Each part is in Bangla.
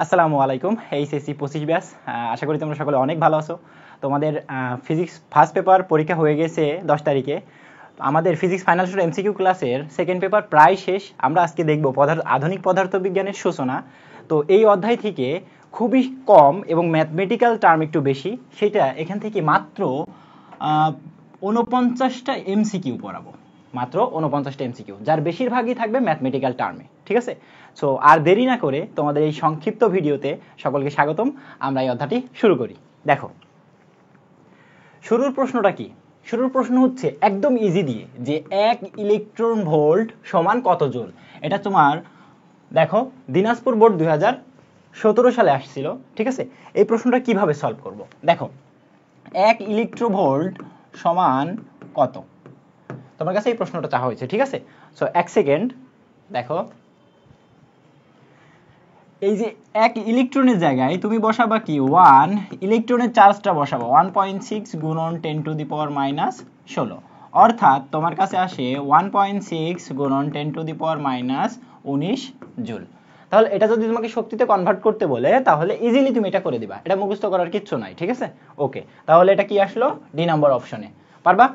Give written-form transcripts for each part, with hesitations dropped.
আসসালামু আলাইকুম। এইচএসসি 25 ব্যাচ, আশা করি তোমরা সকলে অনেক ভালো আছো। তোমাদের ফিজিক্স ফার্স্ট পেপার পরীক্ষা হয়ে গেছে 10 তারিখে। আমাদের ফিজিক্স ফাইনাল শুরু এমসিকিউ ক্লাসের সেকেন্ড পেপার প্রায় শেষ। আমরা আজকে দেখব আধুনিক পদার্থবিজ্ঞানের সূচনা। তো এই অধ্যায় থেকে খুবই কম এবং ম্যাথমেটিক্যাল টার্ম একটু বেশি, সেটা এখান থেকে মাত্র 49টা এমসিকিউ পড়াবো। মাত্র 49টা এমসিকিউ, যার বেশিরভাগই থাকবে ম্যাথমেটিক্যাল টার্মে। ঠিক আছে, সো আর দেরি না করে তোমাদের এই সংক্ষিপ্ত ভিডিওতে সকলকে স্বাগতম। আমরা এই অধ্যায়টি শুরু করি। দেখো, শুরুর প্রশ্নটা কি? শুরুর প্রশ্ন হচ্ছে একদম ইজি দিয়ে, যে 1 ইলেকট্রন ভোল্ট সমান কত জুল। এটা তোমার দেখো দিনাজপুর বোর্ড 2017 সালে আসছিল। ঠিক আছে, এই প্রশ্নটা কিভাবে সলভ করব? দেখো, 1 ইলেকট্রোভোল্ট সমান কত, তোমার কাছে এই প্রশ্নটা চাওয়া হয়েছে। ঠিক আছে, সো 1 সেকেন্ড। দেখো, এই যে 1 ইলেকট্রনের জায়গায় তুমি বসাবা কি 1, ইলেকট্রনের চার্জটা বসাবো 1.6 গুণন 10 টু দি পাওয়ার মাইনাস 16, অর্থাৎ তোমার কাছে আসে 1.6 গুণন 10 to the power minus 19 joule. তাহলে এটা যদি তোমাকে শক্তিতে কনভার্ট করতে বলে, তাহলে ইজিলি তুমি এটা করে দিবা, এটা মুখস্থ করার কিচ্ছু নাই। ঠিক আছে, ওকে, তাহলে এটা কি আসলো? ডি নাম্বার অপশনে। পারবা?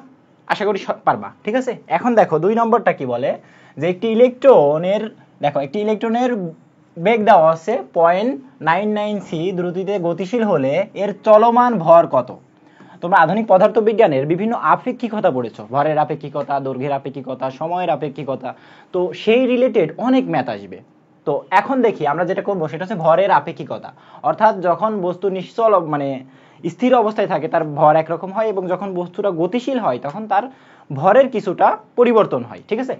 আশা করি পারবা। ঠিক আছে, এখন দেখো 2 নম্বরটা কি বলে, যে একটি ইলেকট্রনের বেগ দেওয়া আছে 0.99 সি দ্রুতিতে গতিশীল হলে এর চলমান ভর কত। তোমরা আধুনিক পদার্থবিজ্ঞানের বিভিন্ন আপেক্ষিকতা পড়েছো, ভরের আপেক্ষিকতা, দৈর্ঘ্যের আপেক্ষিকতা, সময়ের আপেক্ষিকতা। তো সেই রিলেটেড অনেক ম্যাথ আসবে। তো এখন দেখি আমরা যেটা করবো সেটা হচ্ছে ভরের আপেক্ষিকতা, অর্থাৎ যখন বস্তু নিশ্চল মানে স্থির অবস্থায় থাকে তার ভর একরকম হয়, এবং যখন বস্তুটা গতিশীল হয় তখন তার ভরের কিছুটা পরিবর্তন হয়। ঠিক আছে,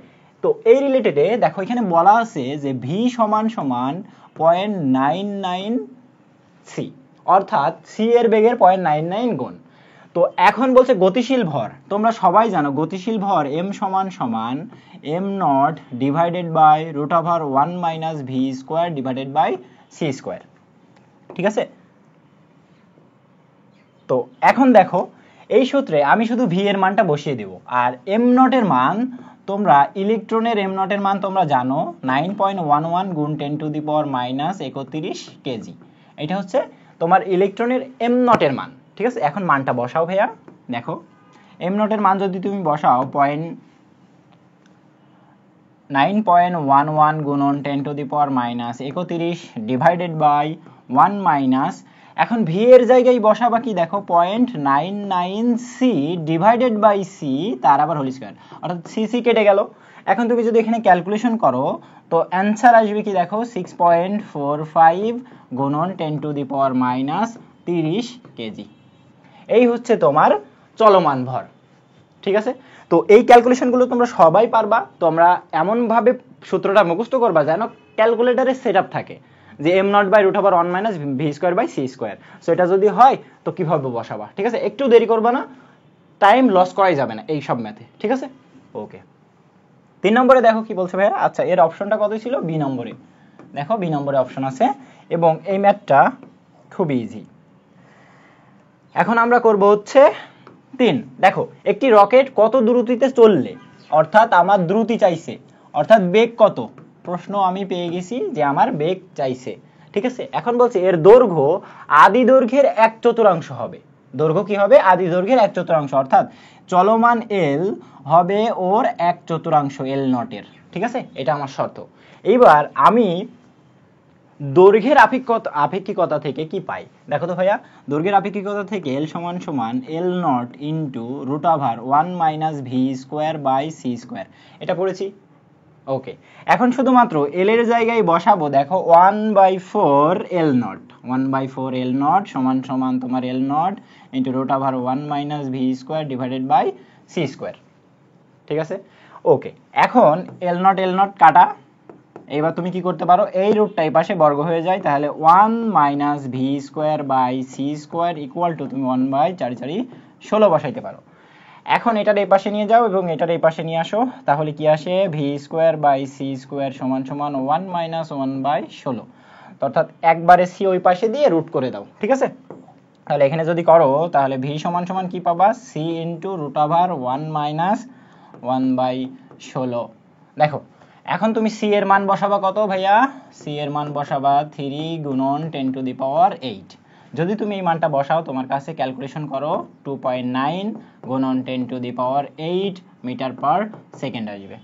তো এই রিলেটেডে দেখো এখানে বলা আছে যে ভি সমান সমান 0.99 সি, অর্থাৎ সি এর বেগের 0.99 গুণ। তো এখন বলছে গতিশীল ভর। তোমরা সবাই জানো গতিশীল ভর এম সমান সমান M naught divided by root over 1 minus V square divided by C square. ঠিক আছে, তো এখন দেখো এই সূত্রে আমি শুধু ভি এর মানটা বসিয়ে দেব, আর এম নটের মান তোমরা ইলেকট্রনের এম নটের মান তোমরা জানো 9.11 গুণ 10 to the power minus 31 KG. এটা হচ্ছে তোমার ইলেকট্রনের এম নটের মান। ঠিক আছে, এখন মানটা বসাও ভাইয়া। দেখো, এম নটের মান যদি তুমি বসাও 9.11 গুণন 10 to the power minus 31 divided by 1 minus, এখন ভি এর জায়গায় বসাবা কি দেখো 0.99 সি ডিভাইডেড বাই সি, তার আবার হোল স্কয়ার, অর্থাৎ সি সি কেটে গেল। এখন তুমি যদি এখানে ক্যালকুলেশন করো তো অ্যান্সার আসবে কি দেখো 6.45 গুণন 10 to the power minus 30 KG. এই হচ্ছে তোমার চলমান ভর। ঠিক আছে, তো এই ক্যালকুলেশনগুলো তোমরা সবাই পারবা। তোমরা এমনভাবে সূত্রটা মুখস্থ করবা যেন ক্যালকুলেটারে সেট আপ থাকে, যে M naught by root over 1 minus V square by C square. So এটা যদি হয় তো কিভাবে বসাবা। ঠিক আছে, একটু দেরি করবা না, টাইম লস করাই যাবে না এই সব ম্যাথে। ঠিক আছে, ওকে। 3 নম্বরে দেখো কি বলছে ভাইয়া। আচ্ছা, এর অপশনটা কত ছিল? বি নম্বরে। দেখো বি নম্বরে অপশন আছে, এবং এই ম্যাথটা খুবই ইজি। এখন আমরা করব হচ্ছে 3। দেখো, একটি রকেট কত দ্রুতিতে চললে, অর্থাৎ আমার দ্রুতি চাইছে, অর্থাৎ বেগ কত। প্রশ্ন আমি পেয়ে গেছি যে আমার বেগ চাইছে। ঠিক আছে, এখন বলছে এর দৈর্ঘ্য আদি দৈর্ঘ্যের 1/4 হবে। দৈর্ঘ্য কি হবে? আদি দৈর্ঘ্যের 1/4, অর্থাৎ চলমান এল হবে ওর 1/4 এল নটের। ঠিক আছে, এটা আমার শর্ত। এইবার আমি দৈর্ঘ্যের আপেক্ষিকতা থেকে কি পাই দেখো তো ভাইয়া। দৈর্ঘ্যের আপেক্ষিকতা থেকে এল সমান সমান L naught into root over 1 minus V square by C square, এটা পড়েছি। ওকে, এখন শুধুমাত্র এল এর জায়গায় বসাবো। দেখো 1/4 এল নট, 1/4 এল নট সমান সমান তোমার L naught into root over 1 minus V square divided by C square. ঠিক আছে, ওকে। এখন এল নট কাটা। এবার তুমি কি করতে পারো, এই রুটটা এই পাশে বর্গ হয়ে যায়, তাহলে 1 minus V square by C square equal to তুমি 1/4 বসাইতে পারো। এখন এটার এই পাশে নিয়ে যাও এবং এটার এই পাশে নিয়ে আসো, তাহলে কি আসে? V square by C square সমান সমান 1 মাইনাস 1/16, অর্থাৎ একবারে সি ওই পাশে দিয়ে রুট করে দাও। ঠিক আছে, তাহলে এখানে যদি করো তাহলে ভি সমান সমান কি পাবা? C into root over 1 minus 1/16। দেখো, এখন তুমি সি এর মান বসাবা কত ভাইয়া? সি এর মান বসাবা 3 গুণন 10 টু দি পাওয়ার 8। যদি তুমি এই মানটা বসাও তোমার কাছে ক্যালকুলেশন করো 2.9 গুণন 10 to the power 8 metre per second আসবে।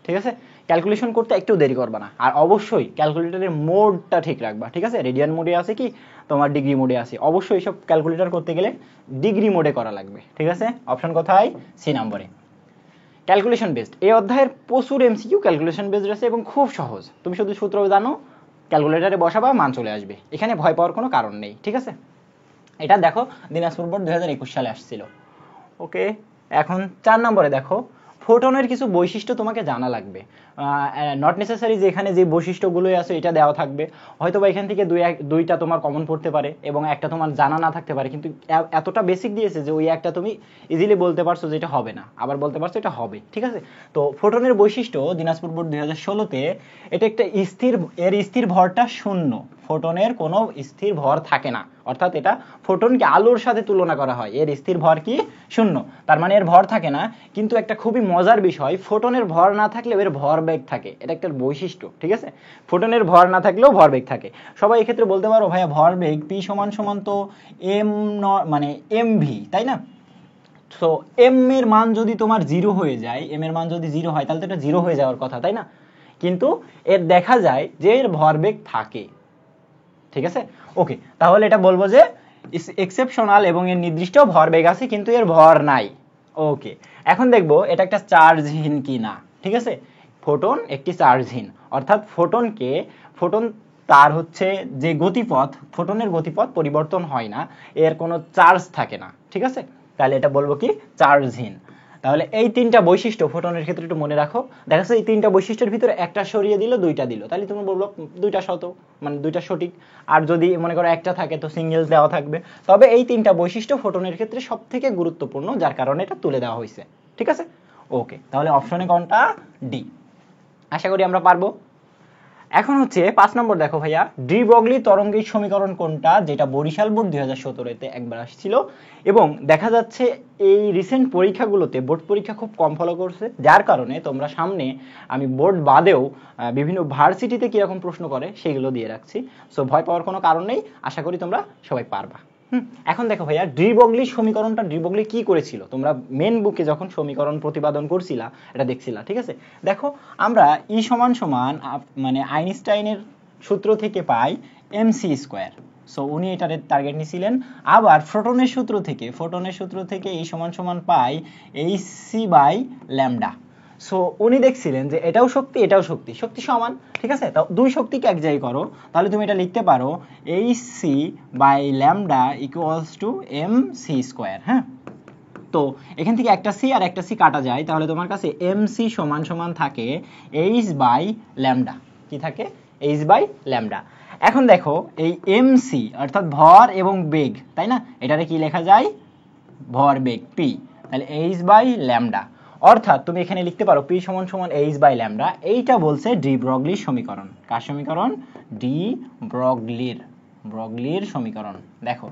ঠিক আছে, ক্যালকুলেশন করতে একটু দেরি করবা না, আর অবশ্যই ক্যালকুলেটরের মোডটা ঠিক রাখবা। ঠিক আছে, রেডিয়ান মোডে আছে কি তোমার ডিগ্রি মোডে আছে, অবশ্যই সব ক্যালকুলেটর করতে গেলে ডিগ্রি মোডে করা লাগবে। ঠিক আছে, অপশন কোথায়? সি নম্বরে। ক্যালকুলেশন বেসড, এই অধ্যায়ের প্রচুর এমসিকিউ ক্যালকুলেশন বেসড আছে এবং খুব সহজ। তুমি শুধু সূত্র জানো, ক্যালকুলেটরে বসাবা, মান চলে আসবে, এখানে ভয় পাওয়ার কোনো কারণ নেই। ঠিক আছে, এটা দেখো দিনাজপুর বোর্ড 2021 সালে আসছিল। ওকে, এখন 4 নম্বরে দেখো, ফোটনের কিছু বৈশিষ্ট্য তোমাকে জানা লাগবে। নট নেসেসারি যে এখানে যে বৈশিষ্ট্যগুলোই আছে এটা দেওয়া থাকবে, হয়তো বা এখান থেকে দুইটা তোমার কমন পড়তে পারে এবং একটা তোমার জানা না থাকতে পারে, কিন্তু এতটা বেসিক দিয়েছে যে ওই একটা তুমি ইজিলি বলতে পারছো যে এটা হবে না, আবার বলতে পারছো এটা হবে। ঠিক আছে, তো ফোটনের বৈশিষ্ট্য দিনাজপুর বোর্ড 2016-তে, এটা একটা স্থির, এর স্থির ভরটা শূন্য। ফোটনের কোনো স্থির ভর থাকে না, অর্থাৎ এটা ফোটনকে আলোর সাথে তুলনা করা হয়, এর স্থির ভর কি শূন্য, তার মানে এর ভর থাকে না। কিন্তু একটা খুবই মজার বিষয়, ফোটনের ভর না থাকলেও এর ভরবেগ থাকে, এটা একটা বৈশিষ্ট্য। ঠিক আছে, ফোটনের ভর না থাকলেও ভরবেগ থাকে। সবাই এক্ষেত্রে বলতে পারো ভাইয়া ভরবেগ পি সমান সমান তো এম মানে এম ভি, তাই না? তো এম এর মান যদি তোমার 0 হয়ে যায়, এম এর মান যদি 0 হয় তাহলে তো এটা 0 হয়ে যাওয়ার কথা, তাই না? কিন্তু এর দেখা যায় যে এর ভরবেগ থাকে। ঠিক আছে, ওকে, তাহলে এটা বলবো যে এক্সেপশনাল এবং এর নির্দিষ্ট ভরবেগ আছে কিন্তু এর ভর নাই। ওকে, এখন দেখবো এটা একটা চার্জহীন কি না। ঠিক আছে, ফোটন একটি চার্জহীন, অর্থাৎ ফোটন তার হচ্ছে যে গতিপথ, ফোটনের গতিপথ পরিবর্তন হয় না, এর কোনো চার্জ থাকে না। ঠিক আছে, তাহলে এটা বলবো কি চার্জহীন। তাহলে এই তিনটা বৈশিষ্ট্য ফোটনের ক্ষেত্রে একটু মনে রাখো। দেখা যাচ্ছে এই তিনটা বৈশিষ্ট্যের ভিতরে একটা সরিয়ে দিল, দুইটা দিল, তাহলে তুমি বলবো দুইটা শত, মানে দুইটা সঠিক। আর যদি মনে করো একটা থাকে তো সিঙ্গেল দেওয়া থাকবে। তবে এই তিনটা বৈশিষ্ট্য ফোটনের ক্ষেত্রে সব থেকে গুরুত্বপূর্ণ, যার কারণে এটা তুলে দেওয়া হয়েছে। ঠিক আছে, ওকে, তাহলে অপশনে কোনটা? ডি। আশা করি আমরা পারবো। এখন হচ্ছে 5 নম্বর দেখো ভাইয়া, ডি ব্রগলি তরঙ্গের সমীকরণ কোনটা, যেটা বরিশাল বোর্ড 2017-তে একবার আসছিল এবং দেখা যাচ্ছে এই রিসেন্ট পরীক্ষাগুলোতে বোর্ড পরীক্ষা খুব কম ফলো করছে, যার কারণে তোমরা সামনে আমি বোর্ড বাদেও বিভিন্ন ভার্সিটিতে কিরকম প্রশ্ন করে সেগুলো দিয়ে রাখছি। সো ভয় পাওয়ার কোনো কারণ নেই, আশা করি তোমরা সবাই পারবা। এখন দেখো ভাইয়া, ডি ব্রগলি সমীকরণটা ডি ব্রগলি কি করেছিল, তোমরা মেন বুকে যখন সমীকরণ প্রতিপাদন করছিলা এটা দেখছিলা। ঠিক আছে, দেখো আমরা ই সমান সমান মানে আইনস্টাইনের সূত্র থেকে পাই এমসি স্কোয়ার। সো উনি এটার টার্গেট নিয়েছিলেন। আবার ফোটনের সূত্র থেকে ই সমান সমান পাই H C by lambda. So উনি দেখছিলেন যে এটাও শক্তি এটাও শক্তি সমান। ঠিক আছে, তাও দুই শক্তিকে এক জায়গায় করো, তাহলে তুমি এটা লিখতে পারো H C by lambda equals to M C square. হ্যাঁ, তো এখান থেকে একটা সি আর একটা সি কাটা যায়, তাহলে তোমার কাছে এম সি সমান সমান থাকে এইচ বাই ল্যামডা। কি থাকে? H by lambda. এখন দেখো এই এম সি অর্থাৎ ভর এবং বেগ, তাই না? এটারে কি লেখা যায়? ভর বেগ পি, তাহলে এইচ বাই ল্যামডা। অর্থাৎ তুমি এখানে লিখতে পারো পি সমান সমান এইচ বাই ল্যামডা। এইটা বলছে ডি ব্রগলির সমীকরণ। কার সমীকরণ? ডি ব্রগলির সমীকরণ। দেখো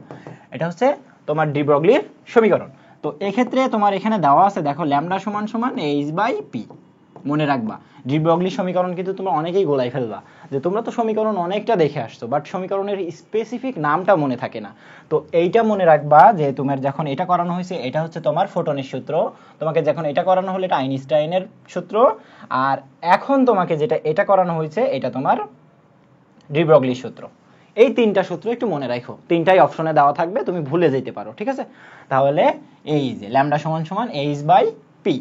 এটা হচ্ছে তোমার ডি ব্রগলির সমীকরণ। তো এক্ষেত্রে তোমার এখানে দেওয়া আছে, দেখো ল্যামডা সমান সমান এইচ বাই পি। মনে রাখবা ডি ব্রগলির সমীকরণ কিন্তু তোমরা অনেকেই গোলাই ফেলবা, যে তোমরা তো সমীকরণ অনেকটা দেখে আসছো বাট সমীকরণের স্পেসিফিক নামটা মনে থাকে না। তো এইটা মনে রাখবা যে তোমার যখন এটা করানো হয়েছে এটা হচ্ছে তোমার ফোটনের সূত্র, তোমাকে যখন এটা করানো হলো এটা আইনস্টাইনের সূত্র, আর এখন তোমাকে যেটা এটা করানো হয়েছে এটা তোমার ডি ব্রগলির সূত্র। এই তিনটা সূত্র একটু মনে রাখো, তিনটাই অপশনে দেওয়া থাকবে, তুমি ভুলে যেতে পারো। ঠিক আছে, তাহলে এই যে ল্যামডা সমান সমান এইচ বাই পি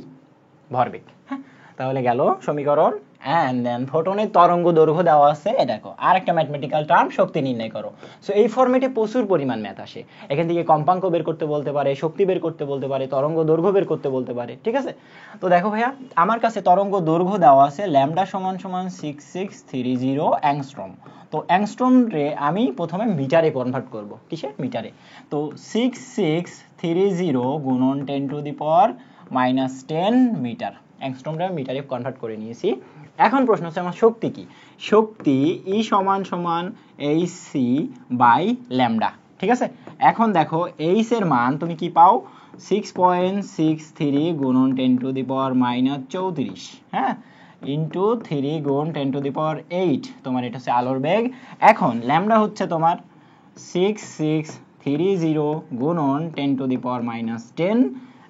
ভরবেগ। হ্যাঁ, তাহলে গেল সমীকরণ। অ্যান্ড দেন ফোটনের তরঙ্গ দৈর্ঘ্য দেওয়া আছে, এটা দেখো আর একটা ম্যাথমেটিক্যাল টার্ম শক্তি নির্ণয় করো। সো এই ফরম্যাটে প্রচুর পরিমাণ ম্যাথ আসে, এখান থেকে কম্পাঙ্ক বের করতে বলতে পারে, শক্তি বের করতে বলতে পারে, তরঙ্গ দৈর্ঘ্য বের করতে বলতে পারে। ঠিক আছে, তো দেখো ভাইয়া আমার কাছে তরঙ্গ দৈর্ঘ্য দেওয়া আছে ল্যামডা সমান সমান 6630 অ্যাংস্ট্রম। তো অ্যাংস্ট্রম রে আমি প্রথমে মিটারে কনভার্ট করব। কিসে? মিটারে। তো 6630 গুণন 10 টু দি পাওয়ার -10 মিটার, অ্যাংস্ট্রমটা মিটারে কনভার্ট করে নিয়েছি। এখন প্রশ্ন হচ্ছে আমার শক্তি কি? শক্তি ই সমান সমান এইচ সি বাই ল্যামডা। ঠিক আছে, এখন দেখো এইচ এর মান তুমি কি পাও? 6.63 গুণন 10 টু দি পাওয়ার -34। হ্যাঁ, ইন্টু 3 গুণ 10⁸ তোমার এটা হচ্ছে আলোর বেগ। এখন ল্যামডা হচ্ছে তোমার 6630 গুণন 10⁻10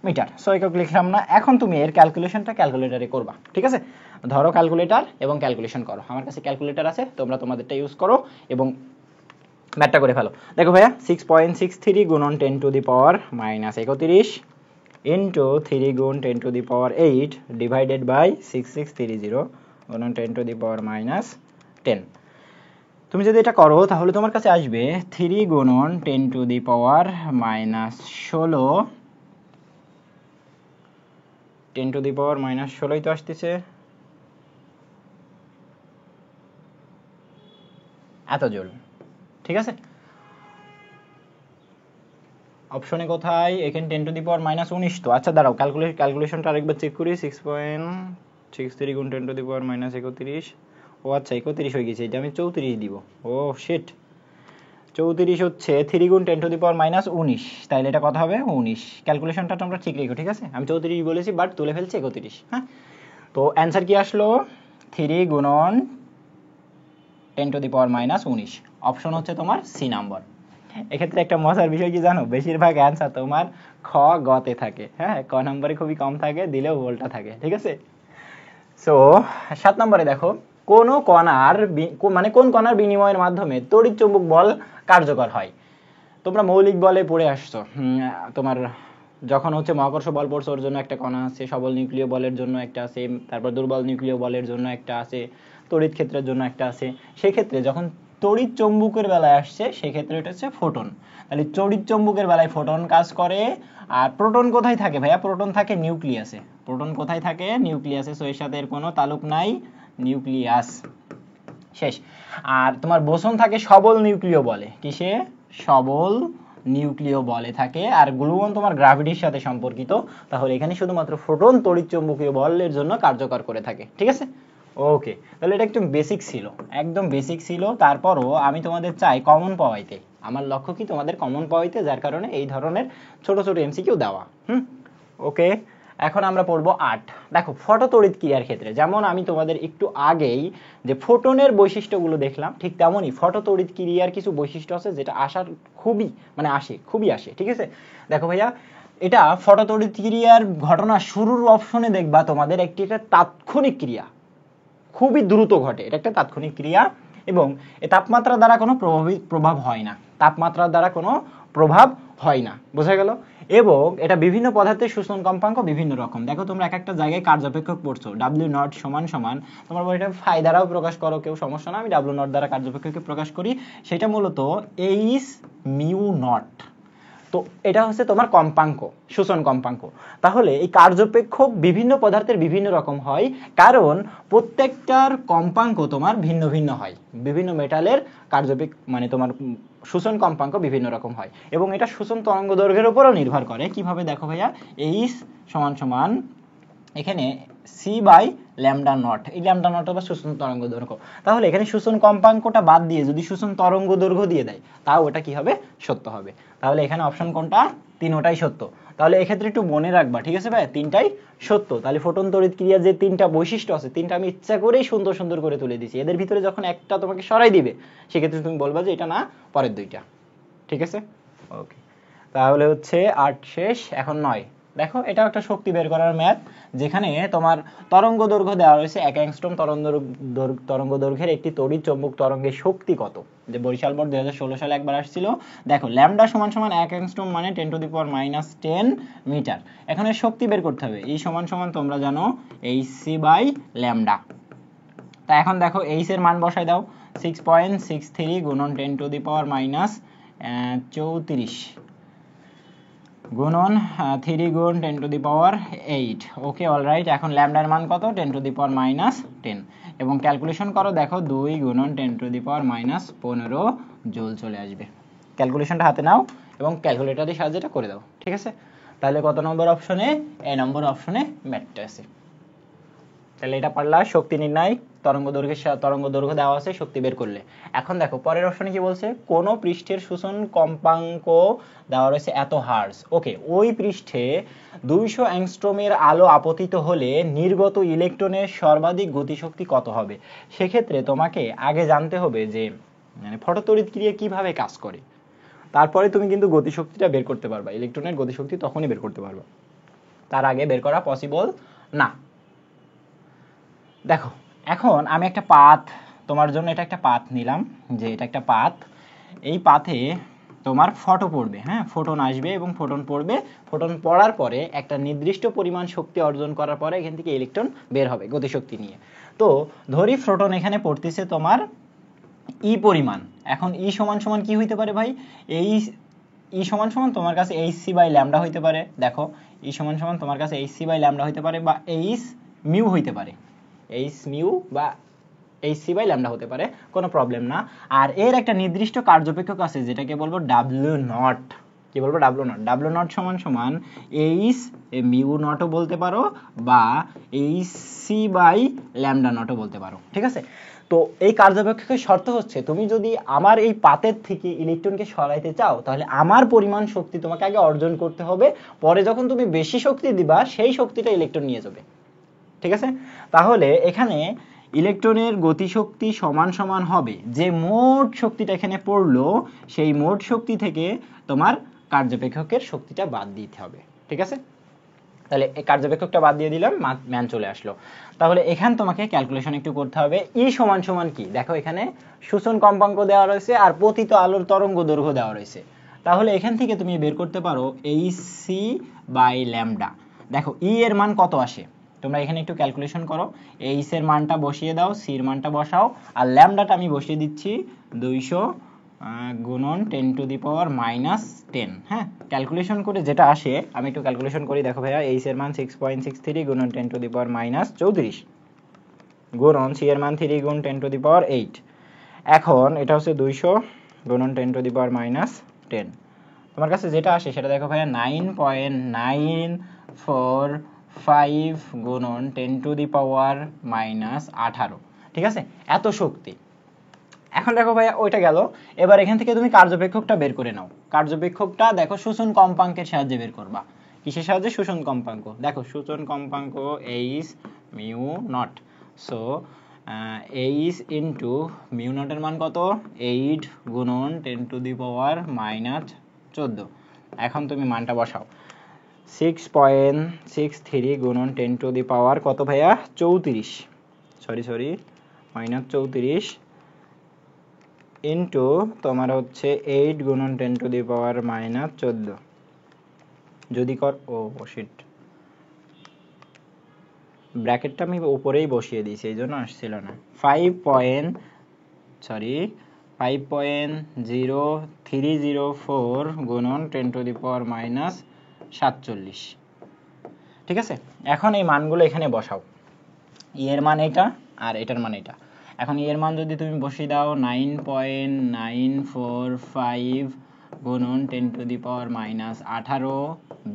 মিটার। সো একক লিখলাম না। এখন তুমি এর ক্যালকুলেশনটা ক্যালকুলেটরে করবা, ঠিক আছে? ধরো ক্যালকুলেটর এবং ক্যালকুলেশন করো। আমার কাছে ক্যালকুলেটর আছে, তোমরা তোমাদেরটা ইউজ করো এবং ম্যাথটা করে ফেলো। দেখো ভাইয়া 6.63 গুণন 10⁻31 ইন্টু 3 গুণ 10⁸ ডিভাইডেড বাই 6630 গুণন 10⁻10। তুমি যদি এটা করো তাহলে তোমার কাছে আসবে 3 গুণন 10⁻16 10⁻16ই তো আসতেছে, এত জুল, ঠিক আছে? অপশনে কোথায়? এখানে 10⁻19 তো। আচ্ছা দাঁড়াও, ক্যালকুলেশনটা আরেকবার চেক করি। 6.63 গুণ 10⁻31। ও আচ্ছা 31 হয়ে গেছে, এটা আমি 34 দিব। ও শিট, 34 হচ্ছে 3 গুণ 10⁻19, তাইলে এটা কত হবে? 19। ক্যালকুলেশনটা তোমরা ঠিক রেখো, ঠিক আছে? আমি 34 বলেছি বাট তুলে ফেলছি 31। হ্যাঁ, তো অ্যান্সার কি আসলো? 3 গুণন 10⁻19। অপশন হচ্ছে তোমার সি নাম্বার। এক্ষেত্রে একটা মজার বিষয় কি জানো? বেশিরভাগ অ্যান্সার তোমার খ গতে থাকে, হ্যাঁ, ক নম্বরে খুবই কম থাকে, দিলেও ভুলটা থাকে, ঠিক আছে? সো 7 নম্বরে দেখো, কোন কণার বিনিময়ের মাধ্যমে তড়িৎ চৌম্বক বল কার্যকর হয়। তোমরা মৌলিক বলে পড়ে আসছো, তোমার যখন হচ্ছে মহাকর্ষ বল পড়ছে ওর জন্য একটা কণা আছে, সবল নিউক্লিয় বলের জন্য একটা আছে, তারপর দুর্বল নিউক্লিয় বলের জন্য একটা আছে, তড়িৎ ক্ষেত্রের জন্য একটা আছে। সেক্ষেত্রে যখন তড়িৎ চৌম্বকের বেলায় আসছে সেক্ষেত্রে এটা হচ্ছে ফোটন। তাহলে তড়িৎ চৌম্বকের বেলায় ফোটন কাজ করে। আর প্রোটন কোথায় থাকে ভাইয়া? প্রোটন থাকে নিউক্লিয়াসে। প্রোটন কোথায় থাকে? নিউক্লিয়াসে। সো এর সাথে এর কোনো তালুক নাই, নিউক্লিয়াস, শেষ। আর তোমার বোসন থাকে সবল নিউক্লিয় বলে। কিসে? সবল নিউক্লিয় বলে থাকে। আর গ্লুয়ন তোমার গ্র্যাভিটির সাথে সম্পর্কিত। তাহলে এখানে শুধুমাত্র ফোটন তড়িৎ চৌম্বকীয় বলের জন্য কার্যকর করে থাকে, ঠিক আছে? ওকে, তাহলে এটা একদম বেসিক ছিল, একদম বেসিক ছিল। তারপরও আমি তোমাদের চাই কমন পাওয়াইতে। আমার লক্ষ্য কি? তোমাদের কমন পাওয়াইতে, যার কারণে এই ধরনের ছোট ছোট এমসিকিউ দেওয়া। ওকে, এখন আমরা পড়বো 8। দেখো, ফটো তড়িৎ ক্রিয়ার ক্ষেত্রে যেমন আমি তোমাদের একটু আগেই যে ফোটনের বৈশিষ্ট্যগুলো দেখলাম, ঠিক তেমনই ফটো তড়িৎ ক্রিয়ার কিছু বৈশিষ্ট্য আছে যেটা আসার খুবই আসে, ঠিক আছে? দেখো ভাইয়া, এটা ফটো তড়িৎ ক্রিয়ার ঘটনা শুরুর অপশনে দেখবা তোমাদের একটি তাৎক্ষণিক ক্রিয়া, খুবই দ্রুত ঘটে, এটা একটা তাৎক্ষণিক ক্রিয়া এবং এই তাপমাত্রা দ্বারা কোনো প্রভাব হয় না, তাপমাত্রার দ্বারা কোনো প্রভাব হয় না, বোঝা গেল? এবং এটা বিভিন্ন পদার্থের শোষণ কম্পাঙ্ক বিভিন্ন রকম। দেখো তোমরা এক একটা জায়গায় কার্যপেক্ষক পড়ছো, W0 সমান তোমার বইটা ফাই দ্বারাও প্রকাশ করো, কেউ সমস্যা না, আমি W0 দ্বারা কার্যপেক্ষককে প্রকাশ করি। সেটা মূলত H/μ0। তো এটা হচ্ছে তোমার কম্পাঙ্ক, শোষণ কম্পাঙ্ক। তাহলে এই কার্যপেক্ষক বিভিন্ন পদার্থের বিভিন্ন রকম হয়, কারণ প্রত্যেকটার কম্পাঙ্ক তোমার ভিন্ন ভিন্ন হয়। বিভিন্ন মেটালের তোমার শোষণ কম্পাঙ্ক বিভিন্ন রকম হয় এবং এটা শোষণ তরঙ্গ দৈর্ঘ্যের উপরও নির্ভর করে। কিভাবে? দেখো ভাইয়া, H সমান এখানে C/λ0, এই λ0 বা শোষণ তরঙ্গ দৈর্ঘ্য। তাহলে এখানে শোষণ কম্পাঙ্কটা বাদ দিয়ে যদি শোষণ তরঙ্গ দৈর্ঘ্য দিয়ে দেয়, তাও ওটা কি হবে? সত্য হবে। তাহলে এখানে অপশন কোনটা? 3টাই সত্য। তাহলে এক্ষেত্রে একটু মনে রাখবা, ঠিক আছে ভাই? 3টাই সত্য। তাহলে ফোটন তড়িৎ ক্রিয়ার যে 3টা বৈশিষ্ট্য আছে, 3টা আমি ইচ্ছা করেই সুন্দর সুন্দর করে তুলে দিয়েছি। এদের ভিতরে যখন একটা তোমাকে সরাই দিবে, সেক্ষেত্রে তুমি বলবা যে এটা না, পরের 2টা, ঠিক আছে? ওকে, তাহলে হচ্ছে 8 শেষ, এখন 9। দেখো, এটাও একটা শক্তি বের করার ম্যাথ, যেখানে তোমার তরঙ্গ দৈর্ঘ্য দেওয়া রয়েছে 1 অ্যাংস্ট্রম তরঙ্গ দৈর্ঘ্যের একটি তড়িৎ চৌম্বক তরঙ্গের শক্তি কত, যে বরিশাল বোর্ড 2016 সালে একবার আসছিল। দেখো, ল্যামডা সমান 1 অ্যাংস্ট্রম মানে 10⁻10 মিটার। এখন এর শক্তি বের করতে হবে। E সমান তোমরা জানো hc/λ। তা এখন দেখো এইচ এর মান বসাই দাও, 6.63 গুণন 10⁻34 গুণন 3 গুণ 10⁸। ওকে, অলরাইট। এখন ল্যামডার মান কত? 10⁻10 এবং ক্যালকুলেশন করো, দেখো 2 গুণন 10⁻15 জুল চলে আসবে। ক্যালকুলেশনটা হাতে নাও এবং ক্যালকুলেটরের সাহায্যে এটা করে দাও, ঠিক আছে? তাহলে কত নম্বর অপশনে? এ নম্বর অপশনে ম্যাথটা আছে। তাহলে এটা পারলা, শক্তি নির্ণয়। তরঙ্গ দৈর্ঘ্য দেওয়া আছে, শক্তি বের করলে। এখন দেখো পরের অপশনে কি বলছে, কোন পৃষ্ঠের শোষণ কম্পাঙ্ক দেওয়া রয়েছে এত হার্জ। ওকে, ওই পৃষ্ঠে 200 অ্যাংস্ট্রোমের আলো আপতিত হলে নির্গত ইলেকট্রনের সর্বাধিক গতিশক্তি কত হবে। সেক্ষেত্রে তোমাকে আগে জানতে হবে যে মানে ফটোতড়িৎক্রিয়া কিভাবে কাজ করে, তারপরে তুমি কিন্তু গতিশক্তিটা বের করতে পারবা। ইলেকট্রনের গতিশক্তি তখনই বের করতে পারবা, তার আগে বের করা পসিবল না। দেখো এখন আমি একটা পাথ তোমার জন্য, এটা একটা পাথ নিলাম, যে এটা একটা পাথ। এই পাথে তোমার ফটো পড়বে, হ্যাঁ, ফোটন আসবে এবং ফোটন পড়বে। ফোটন পড়ার পরে একটা নির্দিষ্ট পরিমাণ শক্তি অর্জন করার পরে এখান থেকে ইলেকট্রন বের হবে গতিশক্তি নিয়ে। তো ধরি ফোটন এখানে পড়তেছে তোমার ই পরিমাণ। এখন ই সমান সমান কি হইতে পারে ভাই, এই ই সমান সমান তোমার কাছে hc বাই ল্যামডা হইতে পারে। দেখো ই সমান সমান তোমার কাছে hc বাই ল্যামডা হইতে পারে, বা এইচ মিউ হইতে পারে, এইচ মিউ বা hc বাই ল্যামডা হতে পারে, কোনো প্রবলেম না। আর এর একটা নির্দিষ্ট কার্যপেক্ষক আছে যেটাকে বলবো ডাব্লিউ নট। কি বলবো, ডাব্লিউ নট। ডাব্লিউ নট সমান সমান এইচ মিউ নটও বলতে পারো, বা hc বাই ল্যামডা নটও বলতে পারো, ঠিক আছে। তো এই কার্যপেক্ষকের শর্ত হচ্ছে, তুমি যদি আমার এই পাতের থেকে ইলেকট্রনকে সরাইতে চাও তাহলে আমার পরিমাণ শক্তি তোমাকে আগে অর্জন করতে হবে, পরে যখন তুমি বেশি শক্তি দিবা সেই শক্তিটা ইলেকট্রন নিয়ে যাবে, ঠিক আছে। তাহলে এখানে ইলেকট্রনের গতিশক্তি সমান সমান হবে যে মোট শক্তিটা এখানে পড়লো সেই মোট শক্তি থেকে তোমার কার্যপেক্ষকের শক্তিটা বাদ দিতে হবে, ঠিক আছে। তাহলে এই কার্যপেক্ষকটা বাদ দিয়ে দিলাম, মান চলে আসলো। তাহলে এখানে তোমাকে ক্যালকুলেশন একটু করতে হবে। ই সমান সমান কি, দেখো এখানে শোষণ কম্পাঙ্ক দেওয়া রয়েছে আর পতিত আলোর তরঙ্গ দৈর্ঘ্য দেওয়া রয়েছে। তাহলে এখান থেকে তুমি বের করতে পারো hc বাই ল্যামডা। দেখো ই এর মান কত আসে, তোমরা এখানে একটু ক্যালকুলেশন করো। এইচ এর মানটা বসিয়ে দাও, সি এর মানটা বসাও, আর ল্যামডাটা আমি বসিয়ে দিচ্ছি 200 গুণন 10⁻⁻10। হ্যাঁ, ক্যালকুলেশন করে যেটা আসে, আমি একটু ক্যালকুলেশন করি। দেখো ভাইয়া, এইচ এর মান 6.63 গুণন 10⁻⁻34 গুণন সি এর মান 3 গুণ 10⁻8। এখন এটা হচ্ছে 200 গুণন 10⁻10। তোমার কাছে যেটা আসে সেটা দেখো ভাইয়া 9.945 গুণন 10⁻18, ঠিক আছে, এত শক্তি। এখন দেখো ভাইয়া ওইটা গেল, এবার এখান থেকে তুমি কার্যপেক্ষকটা বের করে নাও। কার্যপেক্ষকটা দেখো শোষণ কম্পাঙ্কের সাহায্যে বের করবা। কিসের সাহায্যে, শোষণ কম্পাঙ্ক। দেখো শোষণ কম্পাঙ্ক H mu naught, so H into mu নটের মান কত, 8 গুণন 10⁻14। এখন তুমি মানটা বসাও, 6.63 গুণন 10⁻, কত ভাইয়া, 34, -34 ইন্টু তোমার হচ্ছে 8 গুণন 10⁻14। যদি কর, ও শিট, ব্র্যাকেটটা আমি উপরেই বসিয়ে দিয়েছি এই জন্য আসছিল না। 5.0304 গুণন 10⁻47, ঠিক আছে। এখন এই মানগুলো এখানে বসাও, ই এর মান এটা আর এটার মান এটা। এখন এর মান যদি তুমি বসিয়ে দাও 9.945 গুণন 10⁻18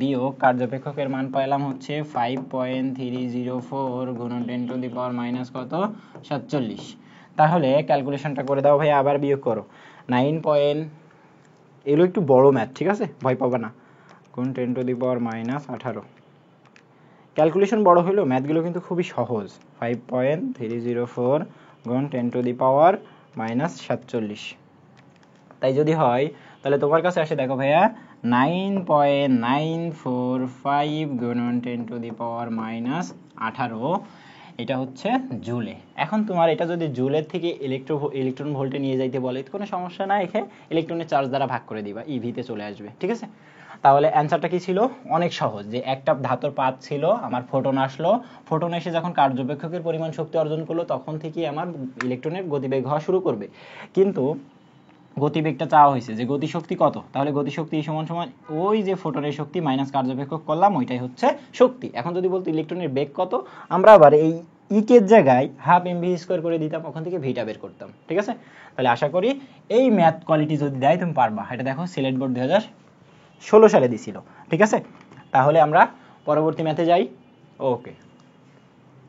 বিয়োগ কার্যপেক্ষকের মান পেলাম হচ্ছে 5.304 গুণন 10⁻, কত, 47। তাহলে ক্যালকুলেশনটা করে দাও ভাই, আবার বিয়োগ করো 9. এগুলো একটু বড় ম্যাথ, ঠিক আছে, ভয় পাবা না। গুণ 10⁻18, ক্যালকুলেশন বড় হইলো, ম্যাথগুলো কিন্তু খুবই সহজ। 5.304 গুণ 10⁻47, তাই যদি হয় তাহলে তোমার কাছে আসে, দেখো ভাইয়া, 9.945 গুণন 10⁻18, এটা হচ্ছে জুলে। এখন তোমার এটা যদি জুলের থেকে ইলেকট্রন ভোল্টে নিয়ে যাইতে বলে, কোনো সমস্যা না, এখানে ইলেকট্রনের চার্জ দ্বারা ভাগ করে দিবা, ইভিতে চলে আসবে, ঠিক আছে। তাহলে অ্যান্সারটা কি ছিল, অনেক সহজ, যে একটা ধাতুর পাত ছিল, আমার ফোটন আসলো, ফোটন এসে যখন কার্যপেক্ষকের পরিমাণ শক্তি অর্জন করলো তখন থেকেই আমার ইলেকট্রনের গতিবেগ হওয়া শুরু করবে। কিন্তু গতিবেগটা চাওয়া হয়েছে যে গতিশক্তি কত, তাহলে গতিশক্তি সমান সমান ওই যে ফোটনের শক্তি মাইনাস কার্যপেক্ষক করলাম, ওইটাই হচ্ছে শক্তি। এখন যদি বলতো ইলেকট্রনের বেগ কত, আমরা আবার এই ইকের জায়গায় হাফ এমভি স্কোয়ার করে দিতাম, ওখান থেকে ভিটা বের করতাম, ঠিক আছে। তাহলে আশা করি এই ম্যাথ কোয়ালিটি যদি দেয় তুমি পারবা। এটা দেখো সিলেট বোর্ড 2016 সালে দিছিল, ঠিক আছে। তাহলে আমরা পরবর্তী ম্যাথে যাই। ওকে,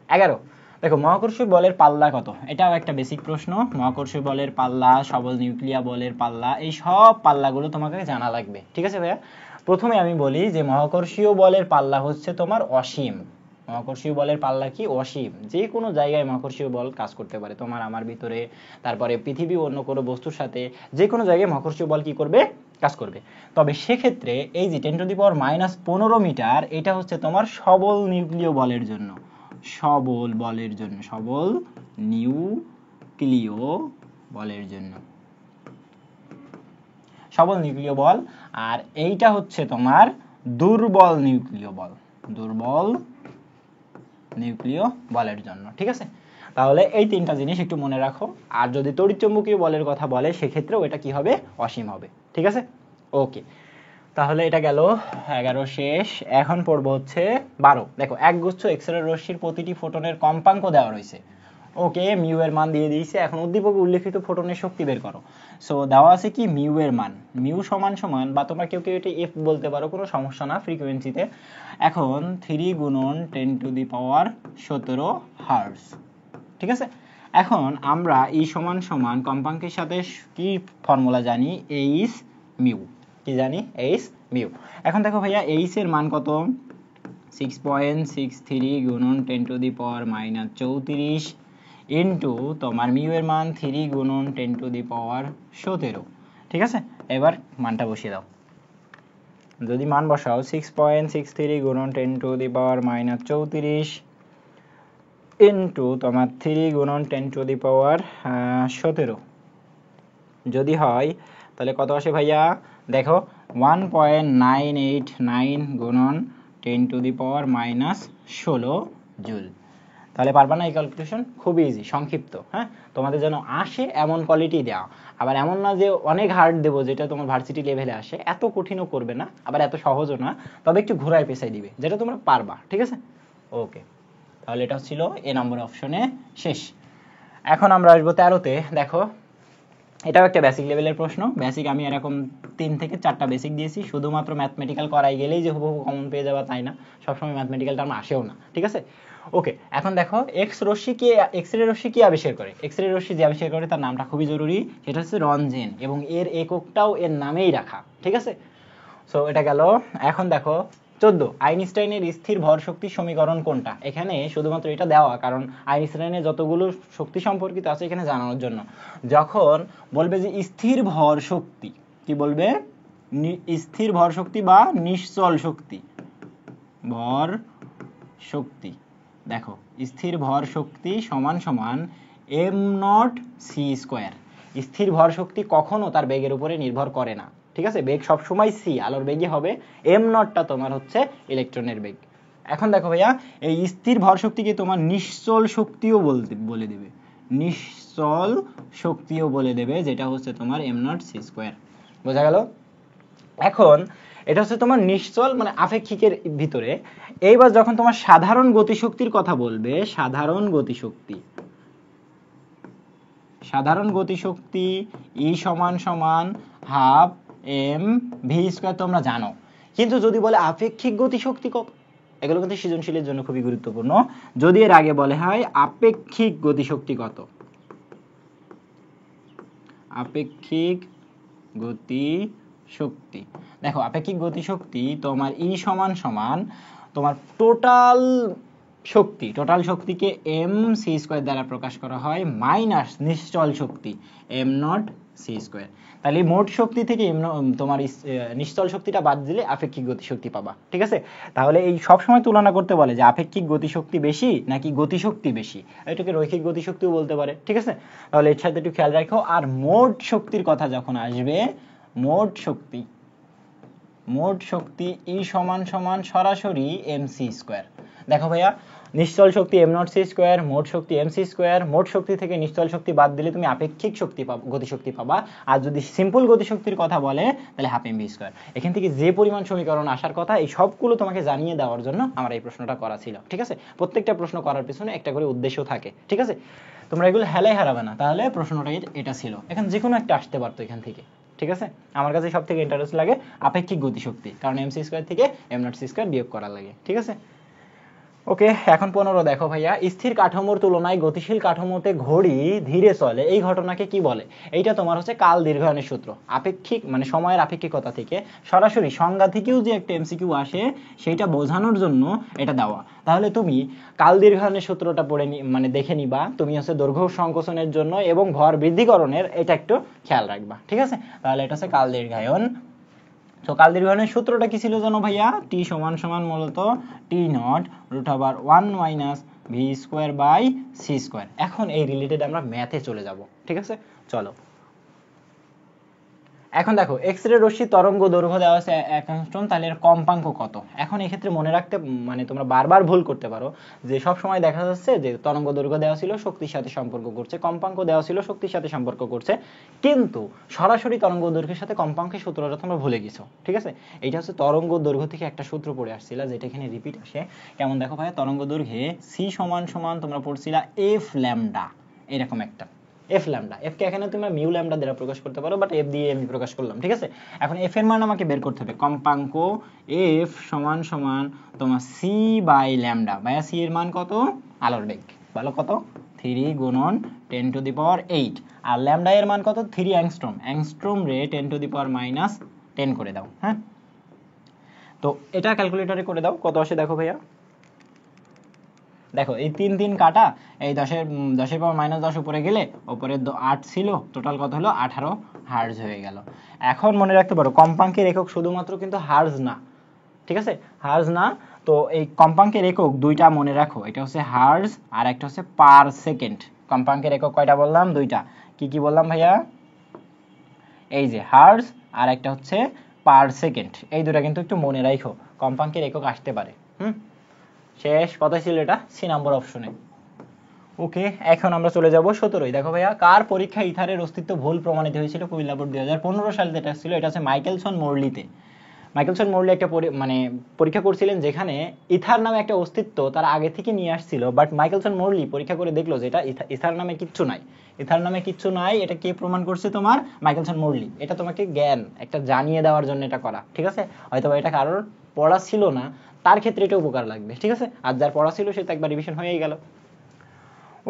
11 দেখো মহাকর্ষীয় বলের পাল্লা কত, এটাও একটা বেসিক প্রশ্ন। মহাকর্ষীয় বলের পাল্লা, সবল নিউক্লিয়া বলের পাল্লা, এই সব পাল্লাগুলো তোমাকে জানা লাগবে, ঠিক আছে ভাইয়া। প্রথমে আমি বলি যে মহাকর্ষীয় বলের পাল্লা হচ্ছে তোমার অসীম। মহাকর্ষীয় বলের পাল্লা কি? অসীম। যে কোনো জায়গায় মহাকর্ষীয় বল কাজ করতে পারে, তোমার আমার ভিতরে, তারপরে পৃথিবী অন্য কোনো বস্তুর সাথে, যে কোনো জায়গায় মহাকর্ষীয় বল কি করবে? কাজ করবে। তবে সেক্ষেত্রে এই যে 10⁻⁻15 মিটার, এটা হচ্ছে তোমার সবল নিউক্লিয় বলের জন্য, সবল বলের জন্য, সবল নিউক্লিয় বলের জন্য, সবল নিউক্লিয় বল। আর এইটা হচ্ছে তোমার দুর্বল নিউক্লিয় বল, দুর্বল নিউক্লিয় বলের জন্য, ঠিক আছে। তাহলে এই তিনটা জিনিস একটু মনে রাখো। আর যদি তড়িৎচুম্বকীয় বলের কথা বলে সেক্ষেত্রেও এটা কি হবে? অসীম হবে, ঠিক আছে। ওকে, তাহলে এটা গেল 11 শেষ। এখন পড়বো হচ্ছে 12। দেখো একগুচ্ছ এক্স-রে রশ্মির প্রতিটি ফোটনের কম্পাঙ্ক দেওয়া রয়েছে। ওকে, মিউ এর মান দিয়ে দিয়েছে। এখন উদ্দীপকে উল্লেখিত ফোটনের শক্তি বের করো। সো দেওয়া আছে কি? মিউ এর মান, মিউ সমান সমান, বা তোমরা কেউ কেউ এটা এফ বলতে পারো, কোনো সমস্যা না ফ্রিকোয়েন্সিতে। এখন 3 গুণন 10⁻17 হার্টজ, ঠিক আছে। এখন আমরা এই সমান সমান কম্পাঙ্কের সাথে কি ফর্মুলা জানি? এইচ মিউ, কি জানি? H mu. এখন দেখো ভাইয়া এইচ এর মান কত? 6.63 গুণন 10⁻⁻34 ইন্টু তোমার মিউ এর মান 3 গুণন 10⁻17, ঠিক আছে। এবার মানটা বসিয়ে দাও। যদি মান বসাও 6.63 গুণন 10⁻⁻34 ইন্টু তোমার 3 গুণন 10⁻17 যদি হয় তাহলে কত আসে ভাইয়া? দেখো 1.989 গুণন 10⁻⁻16 জুল। তাহলে পারবা না এই ক্যালকুলেশন? খুবই ইজি, সংক্ষিপ্ত। হ্যাঁ, তোমাদের যেন আসে এমন কোয়ালিটি দেওয়া, আবার এমন না যে অনেক হার্ড দেবো যেটা তোমার ভার্সিটি লেভেলে আসে, এত কঠিনও করবে না, আবার এত সহজও না, তবে একটু ঘোরায় পেছাই দিবে, যেটা তোমরা পারবা, ঠিক আছে। ওকে, তাহলে এটা ছিল এ নম্বর অপশনে শেষ। এখন আমরা আসবো 13তে। দেখো এটাও একটা বেসিক লেভেলের প্রশ্ন। বেসিক আমি এরকম 3 থেকে 4টা বেসিক দিয়েছি। শুধুমাত্র ম্যাথমেটিক্যাল করাই গেলেই যে হুবহু কমন পেয়ে যাবা তাই না, সবসময় ম্যাথমেটিক্যাল টার্ম আসেও না, ঠিক আছে। ওকে, এখন দেখো এক্স রে রশ্মি কি আবিষ্কার করে? এক্স রে রশ্মি যে আবিষ্কার করে তার নামটা খুবই জরুরি, সেটা হচ্ছে রঞ্জেন, এবং এর এককটাও এর নামেই রাখা, ঠিক আছে। সো এটা গেল। এখন দেখো 14, আইনস্টাইনের স্থির ভর শক্তি সমীকরণ কোনটা? এখানে শুধুমাত্র এটা দেওয়া কারণ আইনস্টাইনের যতগুলো শক্তি সম্পর্কিত আছে এখানে জানানোর জন্য। যখন বলবে যে স্থির ভর শক্তি, কি বলবে? স্থির ভর শক্তি বা নিশ্চল শক্তি, ভর শক্তি। দেখো স্থির ভর শক্তি সমান সমান m0c²। স্থির ভর শক্তি কখনো তার বেগের উপরে নির্ভর করে না, ঠিক আছে। বেগ সবসময় c, আলোর বেগই হবে। m0টা তোমার হচ্ছে ইলেকট্রনের বেগ। এখন দেখো ভাইয়া, এই স্থির ভর শক্তিকে তোমার নিশ্চল শক্তিও বলে দেবে, নিশ্চল শক্তিও বলে দেবে, যেটা হচ্ছে তোমার m0c²। বোঝা গেল? এখন এটা হচ্ছে তোমার নিশ্চল মানে আপেক্ষিকের ভিতরে। এইবার যখন তোমার সাধারণ গতিশক্তির কথা বলবে, সাধারণ গতিশক্তি, সাধারণ গতিশক্তি E সমান সমান হাফ mv², তোমরা জানো। কিন্তু যদি বলে আপেক্ষিক গতিশক্তি কত, এগুলো কিন্তু সৃজনশীলের জন্য খুবই গুরুত্বপূর্ণ। যদি এর আগে বলে হয় আপেক্ষিক গতিশক্তি কত, আপেক্ষিক গতিশক্তি, দেখো আপেক্ষিক গতিশক্তি তোমার E সমান সমান তোমার টোটাল শক্তি, টোটাল শক্তিকে mc² দ্বারা প্রকাশ করা হয় মাইনাস নিশ্চল শক্তি m0c²। তাহলে মোট শক্তি থেকে তোমার নিশ্চল শক্তিটা বাদ দিলে আপেক্ষিক গতিশক্তি পাবা, ঠিক আছে। তাহলে এই সব সময় তুলনা করতে বলে যে আপেক্ষিক গতিশক্তি বেশি নাকি গতিশক্তি বেশি, এটাকে রৈখিক গতিশক্তিও বলতে পারে, ঠিক আছে। তাহলে এর সাথে একটু খেয়াল রাখো। আর মোট শক্তির কথা যখন আসবে, মোট শক্তি, মোট শক্তি E সমান সমান সরাসরি mc²। দেখো ভাইয়া, নিশ্চল শক্তি m0c², মোট শক্তি mc²। মোট শক্তি থেকে নিশ্চল শক্তি বাদ দিলে তুমি আপেক্ষিক শক্তি পাবা, গতিশক্তি পাবা। আর যদি সিম্পল গতিশক্তির কথা বলে তাহলে হাফ mv²। এখান থেকে যে পরিমাণ সমীকরণ আসার কথা, এই সবগুলো তোমাকে জানিয়ে দেওয়ার জন্য আমার এই প্রশ্নটা করা ছিল, ঠিক আছে। প্রত্যেকটা প্রশ্ন করার পিছনে একটা করে উদ্দেশ্য থাকে, ঠিক আছে। তোমরা এগুলো হেলাই হারাবে না। তাহলে প্রশ্নটা এটা ছিল, এখন যে কোনো একটা আসতে পারতো এখান থেকে, ঠিক আছে। আমার কাছে সব থেকে ইন্টারেস্ট লাগে আপেক্ষিক গতিশক্তি, কারণ mc² থেকে m0c² বিয়োগ করা লাগে, ঠিক আছে। ওকে, এখন 15 দেখো ভাইয়া, স্থির কাঠামোর তুলনায় গতিশীল কাঠামোতে ঘড়ি ধীরে চলে, এই ঘটনাকে কি বলে? এইটা তোমার হচ্ছে কাল দীর্ঘায়নের সূত্র। আপেক্ষিক মানে সময়ের আপেক্ষিকতা থেকে সরাসরি সংজ্ঞা থেকেও যে একটা এমসিকিউ আসে সেইটা বোঝানোর জন্য এটা দেওয়া। তাহলে তুমি কাল দীর্ঘায়নের সূত্রটা পড়ে মানে দেখে নিবা, তুমি হচ্ছে দৈর্ঘ্য সংকোচনের জন্য এবং ভর বৃদ্ধিকরণের এটা একটু খেয়াল রাখবা, ঠিক আছে? তাহলে এটা হচ্ছে কাল দীর্ঘায়ন। তো কাল দীর্ঘায়নের সূত্রটা কি ছিল জানো ভাইয়া? টি সমান সমান মূলত T naught root over 1 minus V square by C square. এখন এই রিলেটেড আমরা ম্যাথে চলে যাব, ঠিক আছে? চলো, এখন দেখো এক্স রে রশ্মি তরঙ্গ দৈর্ঘ্য দেওয়া আছে 1 অ্যাংস্ট্রম, তাহলে এর কম্পাঙ্ক কত? এখন এই ক্ষেত্রে মনে রাখতে মানে তোমরা বারবার ভুল করতে পারো যে সব সময় দেখা যাচ্ছে যে তরঙ্গ দৈর্ঘ্য দেওয়া ছিল শক্তির সাথে সম্পর্ক করছে, কম্পাঙ্ক দেওয়া ছিল শক্তির সাথে সম্পর্ক করছে, কিন্তু সরাসরি তরঙ্গ দৈর্ঘ্যের সাথে কম্পাঙ্কের সূত্রটা তোমরা ভুলে গেছো, ঠিক আছে? এইটা হচ্ছে তরঙ্গ দৈর্ঘ্য থেকে একটা সূত্র পড়ে আসছিল যেটা এখানে রিপিট আসে। কেমন দেখো ভাই, তরঙ্গ দৈর্ঘ্যে সি সমান সমান তোমরা পড়ছিলা এফ ল্যামডা, এরকম একটা এফ ল্যামডা। এফ কে এখানে তুমি মিউ ল্যামডা দ্বারা প্রকাশ করতে পারো, বাট এফ দিয়ে আমি প্রকাশ করলাম, ঠিক আছে? এখন এফ এর মান আমাকে বের করতে হবে, কম্পাঙ্ক এফ সমান সমান তোমার সি বাই ল্যামডা। ভাইয়া সি এর মান কত? আলোর বেগ, ভালো, কত? 3 গুণন 10 to the power 8, R lambda এর মান কত? 3 অ্যাংস্ট্রম। অ্যাংস্ট্রম রে 10 টু দি পাওয়ার মাইনাস 10 করে দাও, হ্যাঁ? তো এটা ক্যালকুলেটরে করে দাও, কত আসে দেখো ভাইয়া। দেখো এই 3 3 কাটা, এই 10 পাওয়ার মাইনাস 10 উপরে গেলে উপরে 8 ছিল, টোটাল কত হলো? 18 হার্জ হয়ে গেল। এখন মনে রাখতে পারো কম্পাঙ্কের একক শুধুমাত্র কিন্তু হার্জ না, ঠিক আছে? হার্জ না, তো এই কম্পাঙ্কের একক দুইটা মনে রাখো, এটা হচ্ছে হার্জ আর একটা হচ্ছে পার সেকেন্ড। কম্পাঙ্কের একক কয়টা বললাম? দুইটা। কি কি বললাম ভাইয়া? এই যে হার্জ আর একটা হচ্ছে পার সেকেন্ড, এই দুটা কিন্তু একটু মনে রাখো, কম্পাঙ্কের একক আসতে পারে। শেষ কথা ছিল এটা সি নাম্বার অপশনে। ওকে, এখন আমরা চলে যাব 17। দেখো ভাইয়া, কার পরীক্ষা ইথারের অস্তিত্ব ভুল প্রমাণিত হয়েছিল? কুমিল্লা বোর্ড 2015 সালে যেটা ছিল, এটা হচ্ছে মাইকেলসন মর্লিতে। মাইকেলসন মর্লি একটা মানে পরীক্ষা করছিলেন যেখানে ইথার নামে একটা অস্তিত্ব তারা আগে থেকে নিয়ে আসছিল, বাট মাইকেলসন মর্লি পরীক্ষা করে দেখলো যে এটা ইথার নামে কিচ্ছু নাই। ইথার নামে কিচ্ছু নাই, এটা কে প্রমাণ করছে? তোমার মাইকেলসন মর্লি। এটা তোমাকে জ্ঞান একটা জানিয়ে দেওয়ার জন্য এটা করা, ঠিক আছে? হয়তো এটা কারোর পড়া ছিল না, তার ক্ষেত্রে এটা উপকার লাগবে, ঠিক আছে? আর যার পড়া ছিল সে তো একবার রিভিশন হয়েই গেল।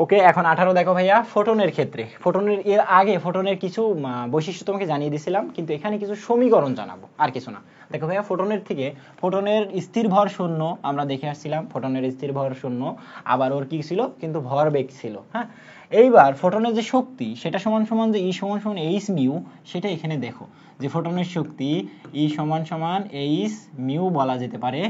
ওকে, এখন 18 দেখো ভাইয়া, ফোটনের ক্ষেত্রে। ফোটনের এর আগে ফোটনের কিছু বৈশিষ্ট্য তোমাকে জানিয়ে দিয়েছিলাম, কিন্তু এখানে কিছু সমীকরণ জানাবো, আর কিছু না। দেখো ভাইয়া, ফোটনের থেকে ফোটনের স্থির ভর শূন্য আমরা দেখে আসছিলাম, ফোটনের স্থির ভর শূন্য, আবার ওর কি ছিল? কিন্তু ভর বেগ ছিল, হ্যাঁ? এইবার ফোটনের যে শক্তি সেটা সমান সমান যে ই সমান সমান এইচ মিউ, সেটা এখানে দেখো যে ফোটনের শক্তি ই সমান সমান এইচ মিউ বলা যেতে পারে,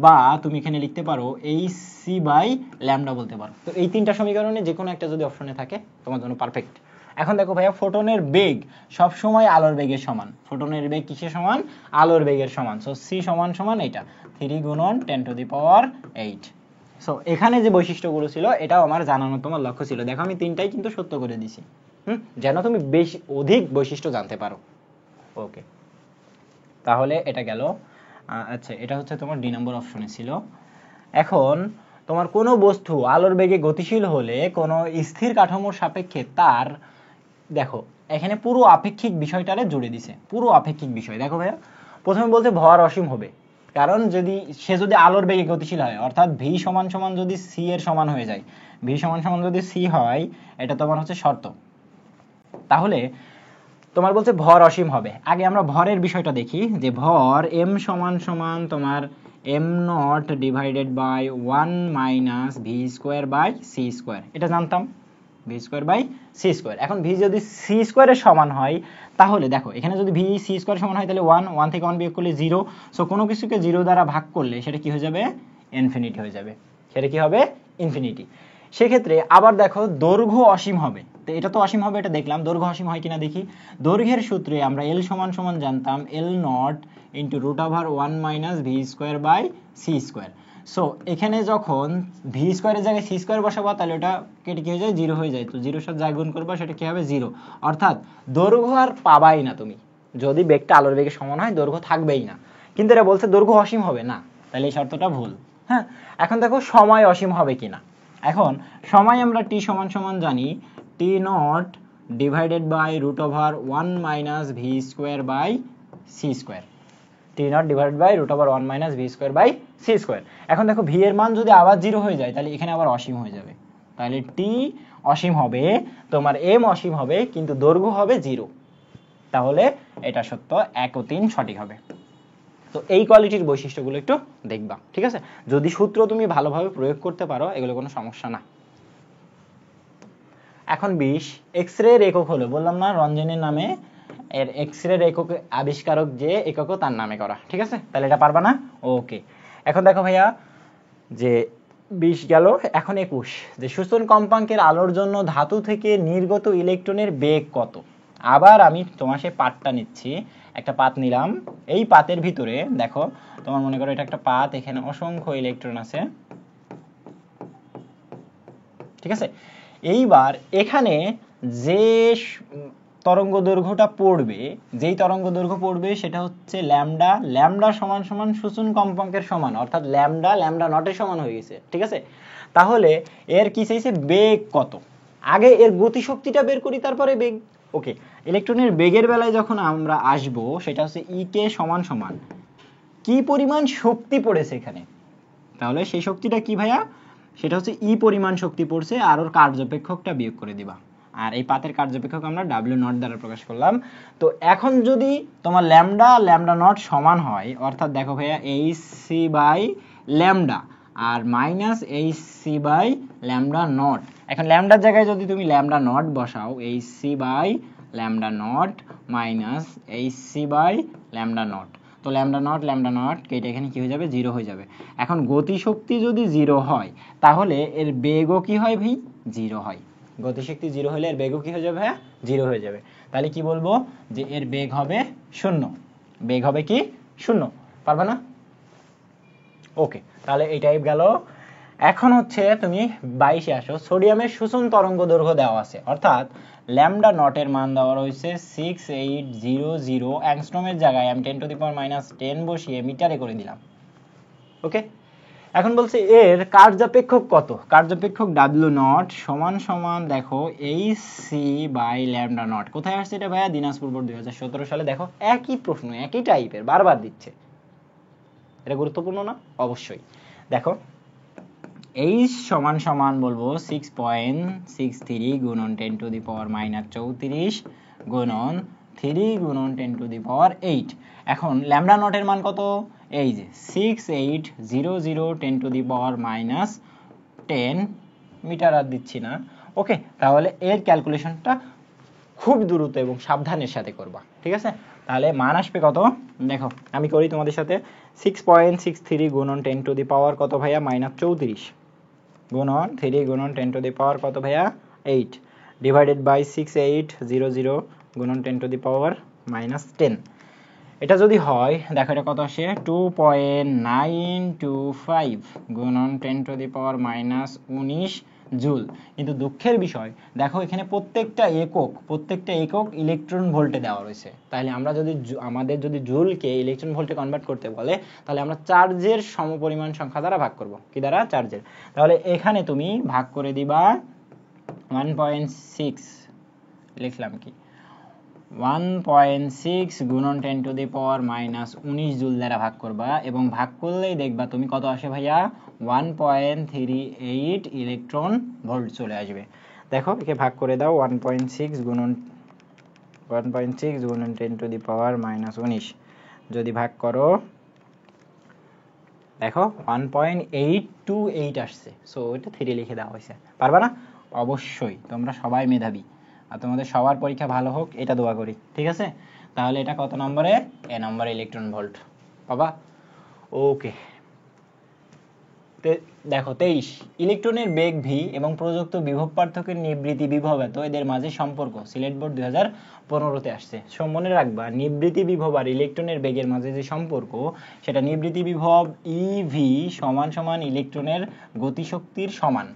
বা তুমি এখানে লিখতে পারো এইচ সি বাই ল্যামডা বলতে পারো। তো এই তিনটা সমীকরণে যে কোনো একটা যদি অপশনে থাকে তোমার জন্য পারফেক্ট। এখন দেখো ভাইয়া, ফোটনের বেগ সব সময় আলোর বেগের সমান। ফোটনের বেগ কিসের সমান? আলোর বেগের সমান। সো সি সমান সমান এটা 3 গুণন 10 টু দি পাওয়ার 8। সো এখানে যে বৈশিষ্ট্যগুলো ছিল এটাও আমার জানানো তোমার লক্ষ্য ছিল। দেখো আমি তিনটাই কিন্তু সত্য করে দিছি, যেন তুমি বেশি অধিক বৈশিষ্ট্য জানতে পারো। ওকে, তাহলে এটা গেল। আচ্ছা, এটা হচ্ছে তোমার ডি নম্বর অপশনে ছিল। এখন তোমার কোনো বস্তু আলোর বেগে গতিশীল হলে কোনো স্থির কাঠামোর সাপেক্ষে তার, দেখো এখানে পুরো আপেক্ষিক বিষয়টারে জুড়ে দিছে, পুরো আপেক্ষিক বিষয়। দেখো ভাইয়া, প্রথমে বলতে ভর অসীম হবে, কারণ সে যদি আলোর বেগে গতিশীল হয়, অর্থাৎ ভি সমান সমান যদি সি এর সমান হয়ে যায়, ভি সমান সমান যদি সি হয়, এটা তোমার হচ্ছে শর্ত। তাহলে তোমার বলছে ভর অসীম হবে। আগে আমরা ভরের বিষয়টা দেখি, যে ভর এম সমান সমান তোমার M naught divided by 1 minus V square by C square, এটা জানতাম, V square by C square. এখন ভি যদি সি স্কোয়ারের সমান হয়, তাহলে দেখো এখানে যদি ভি সি স্কোয়ার সমান হয় তাহলে 1 থেকে 1 বিয়োগ করলে 0। সো কোনো কিছুকে 0 দ্বারা ভাগ করলে সেটা কি হয়ে যাবে? ইনফিনিটি হয়ে যাবে। সেটা কি হবে? ইনফিনিটি। সেক্ষেত্রে আবার দেখো দৈর্ঘ্য অসীম হবে, তো এটা তো অসীম হবে, এটা দেখলাম। দৈর্ঘ্য অসীম হয় কিনা দেখি। দৈর্ঘ্যের সূত্রে আমরা এল সমান সমান জানতাম L naught into root over 1 minus V square by C square. So এখানে যখন ভি স্কোয়ারের জায়গায় সি স্কোয়ার বসাবো, তাহলে ওটা কেটে কি হয়ে যায়? 0 হয়ে যায়। তো 0 সাথে যা গুণ করবো সেটা কি হবে? 0। অর্থাৎ দৈর্ঘ্য আর পাবাই না তুমি, যদি বেগটা আলোর বেগের সমান হয় দৈর্ঘ্য থাকবেই না। কিন্তু এটা বলছে দৈর্ঘ্য অসীম হবে না, তাহলে এই শর্তটা ভুল। হ্যাঁ, এখন দেখো সময় অসীম হবে কিনা। এখন সময় আমরা টি সমান সমান জানি T naught divided by root over 1 minus V square by C square, T naught divided by √1 minus V square by C square. এখন দেখো ভি এর মান যদি আবার 0 হয়ে যায় তাহলে এখানে আবার অসীম হয়ে যাবে, তাহলে টি অসীম হবে, তোমার এম অসীম হবে, কিন্তু দৈর্ঘ্য হবে 0, তাহলে এটা সত্য 1 ও 3 সঠিক হবে। তো এই কোয়ালিটির বৈশিষ্ট্যগুলো একটু দেখবা, ঠিক আছে? যদি সূত্র তুমি ভালোভাবে প্রয়োগ করতে পারো এগুলো কোনো সমস্যা না। এখন 20 এক্স রে একক হলো, বললাম না রঞ্জনের নামে, এর এক্স রে একক আবিষ্কারক যে এককও তার নামে করা, ঠিক আছে? তাহলে এটা পারবা না? ওকে। এখন দেখো ভাইয়া যে 20 গেল, এখন 21, যে শোষণ কম্পাঙ্কের আলোর জন্য ধাতু থেকে নির্গত ইলেকট্রনের বেগ কত? আবার আমি তোমার সেই পাতটা নিচ্ছি, একটা পাত নিলাম, এই পাতের ভিতরে দেখো তোমার মনে করো এটা একটা পাত, এখানে অসংখ্য ইলেকট্রন আছে, ঠিক আছে? এইবার এখানে যে তরঙ্গ দৈর্ঘ্যটা পড়বে, যেই তরঙ্গ দৈর্ঘ্য পড়বে সেটা হচ্ছে ল্যামডা, ল্যামডা সমান সমান শোষণ কম্পাঙ্কের সমান, অর্থাৎ ল্যামডা ল্যামডা নটের সমান হয়ে গেছে, ঠিক আছে? তাহলে এর কি চাইছে? বেগ কত? আগে এর গতিশক্তিটা বের করি, তারপরে বেগ। ওকে, ইলেকট্রনের বেগের বেলায় যখন আমরা আসব সেটা হচ্ছে ই কে সমান সমান কি পরিমাণ শক্তি পড়েছে এখানে, তাহলে সেই শক্তিটা কি ভাইয়া? সেটা হচ্ছে ই পরিমাণ শক্তি পড়ছে, আর ওর কার্যপেক্ষকটা বিয়োগ করে দিবা, আর এই পাতের কার্যপেক্ষক আমরা ডাব্লিউ নট দ্বারা প্রকাশ করলাম। তো এখন যদি তোমার ল্যামডা ল্যামডা নট সমান হয়, অর্থাৎ দেখো ভাইয়া এইচ সি বাই ল্যামডা আর minus H C by lambda naught, এখন ল্যামডার জায়গায় যদি তুমি ল্যামডা নট বসাও, H C by lambda naught minus H C by lambda naught, তো ল্যামডা নট কেটে এখানে কি হয়ে যাবে? 0 হয়ে যাবে। এখন গতিশক্তি যদি 0 হয় তাহলে এর বেগও কি হয় ভাই? 0 হয়। গতিশক্তি 0 হলে এর বেগও কি হয়ে যাবে? 0 হয়ে যাবে। তাহলে কি বলবো? যে এর বেগ হবে 0। বেগ হবে কি? 0। পারবা না? ওকে, তাহলে এই টাইপ গেল। এখন হচ্ছে তুমি 22-এ আসো। সোডিয়ামের শোষণ তরঙ্গ দৈর্ঘ্য দেওয়া আছে, অর্থাৎ ল্যামডা নটের মান দেওয়া রয়েছে 6800 অ্যাংস্ট্রমের জায়গায় আমি 10⁻⁻10 বসিয়ে মিটারে করে দিলাম। ওকে, এখন বলছে এর কার্যাপেক্ষক কত? কার্যাপেক্ষক ডাব্লিউ নট সমান সমান দেখো H C by lambda naught. কোথায় আসছে এটা ভাইয়া? দিনাজপুর বোর্ড 2017 সালে। দেখো একই প্রশ্ন, একই টাইপের, বারবার দিচ্ছে। এটা গুরুত্বপূর্ণ না? অবশ্যই। দেখো এইচ সমান সমান বলবো 6.63 গুণন 10⁻⁻34 গুণন 3 গুণন 10⁸। এখন ল্যামডা নটের মান কত? এই যে 6800 10⁻⁻10 মিটার, আর দিচ্ছি না। ওকে, তাহলে এর ক্যালকুলেশনটা খুব দ্রুত এবং সাবধানের সাথে করবা, ঠিক আছে? তাহলে মান আসবে কত? দেখো আমি করি তোমাদের সাথে। 6.63 গুণন 10⁻⁻ কত ভাইয়া? -34 গুণন 3 গুণন 10⁻⁻ কত ভাইয়া? 8 ডিভাইডেড বাই 6800 গুণন 10⁻⁻10। এটা যদি হয় দেখো এটা কত আসে? 2.925 গুণন 10⁻⁻19 জুল। কিন্তু দুঃখের বিষয় দেখো এখানে প্রত্যেকটা একক ইলেকট্রন ভোল্টে দেওয়া রয়েছে। তাহলে আমরা যদি আমাদের যদি জুলকে ইলেকট্রন ভোল্টে কনভার্ট করতে বলে তাহলে আমরা চার্জের সমপরিমাণ সংখ্যা দ্বারা ভাগ করব। কি দ্বারা? চার্জের। তাহলে এখানে তুমি ভাগ করে দিবা 1.6, লিখলাম কি 1.6 গুণন 10⁻⁻19 জুল দ্বারা ভাগ করবা, এবং ভাগ করলেই দেখবা তুমি কত আসে ভাইয়া? 1.38 ইলেকট্রন ভোল্ট চলে আসবে। দেখো একে ভাগ করে দাও, 1.6 গুণন 10⁻⁻19 যদি ভাগ করো দেখো 1.828 আসছে। সো এটা 3 লিখে দেওয়া হয়েছে। পারবা না? অবশ্যই, তোমরা সবাই মেধাবী আর তোমাদের সবার পরীক্ষা ভালো হোক এটা দোয়া করি, ঠিক আছে? তাহলে এটা কত নম্বরে? এ নম্বরে ইলেকট্রন ভোল্ট বাবা। ওকে, দেখো 23 ইলেকট্রনের বেগ ভি এবং প্রযুক্ত বিভব পার্থক্যের নিবৃত্তি বিভব এত এদের মাঝে সম্পর্ক সিলেট বোর্ড 2015-তে আসছে। সো মনে রাখবা নিবৃত্তি বিভব আর ইলেকট্রনের বেগের মাঝে যে সম্পর্ক সেটা নিবৃত্তি বিভব ইভি সমান সমান ইলেকট্রনের গতিশক্তির সমান।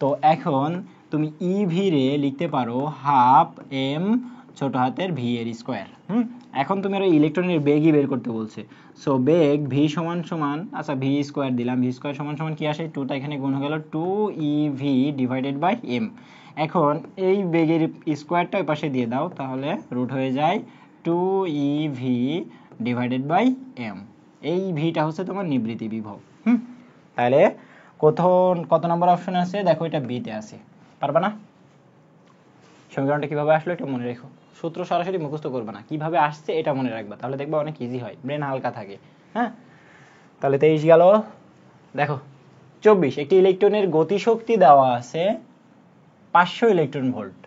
তো এখন তুমি ইভি রে লিখতে পারো হাফ এম ছোট হাতের ভি এর স্কোয়ার। এখন তুমি আর ইলেকট্রনের বেগই বের করতে বলছে। সো বেগ ভি সমান সমান, আচ্ছা ভি স্কোয়ার দিলাম, ভি স্কোয়ার সমান সমান কি আসে? 2টা এখানে গুণ হয়ে গেল 2ev ডিভাইডেড বাই এম। এখন এই বেগের স্কোয়ারটা ওই পাশে দিয়ে দাও, তাহলে রুট হয়ে যায় 2ev ডিভাইডেড বাই এম। এই ভিটা হচ্ছে তোমার নিবৃত্তি বিভব। তাহলে কত নম্বর অপশন আছে দেখো, এটা বিতে আছে। পারবা না? সমীকরণটা কিভাবে আসলো এটা মনে রেখো, সূত্র সরাসরি মুখস্থ করবে না, কিভাবে আসছে এটা মনে রাখবা, তাহলে দেখবা অনেক ইজি হয়, ব্রেন হালকা থাকে। হ্যাঁ, তাহলে 23 গেল। দেখো 24, একটি ইলেকট্রনের গতিশক্তি দেওয়া আছে 500 ইলেকট্রন ভোল্ট।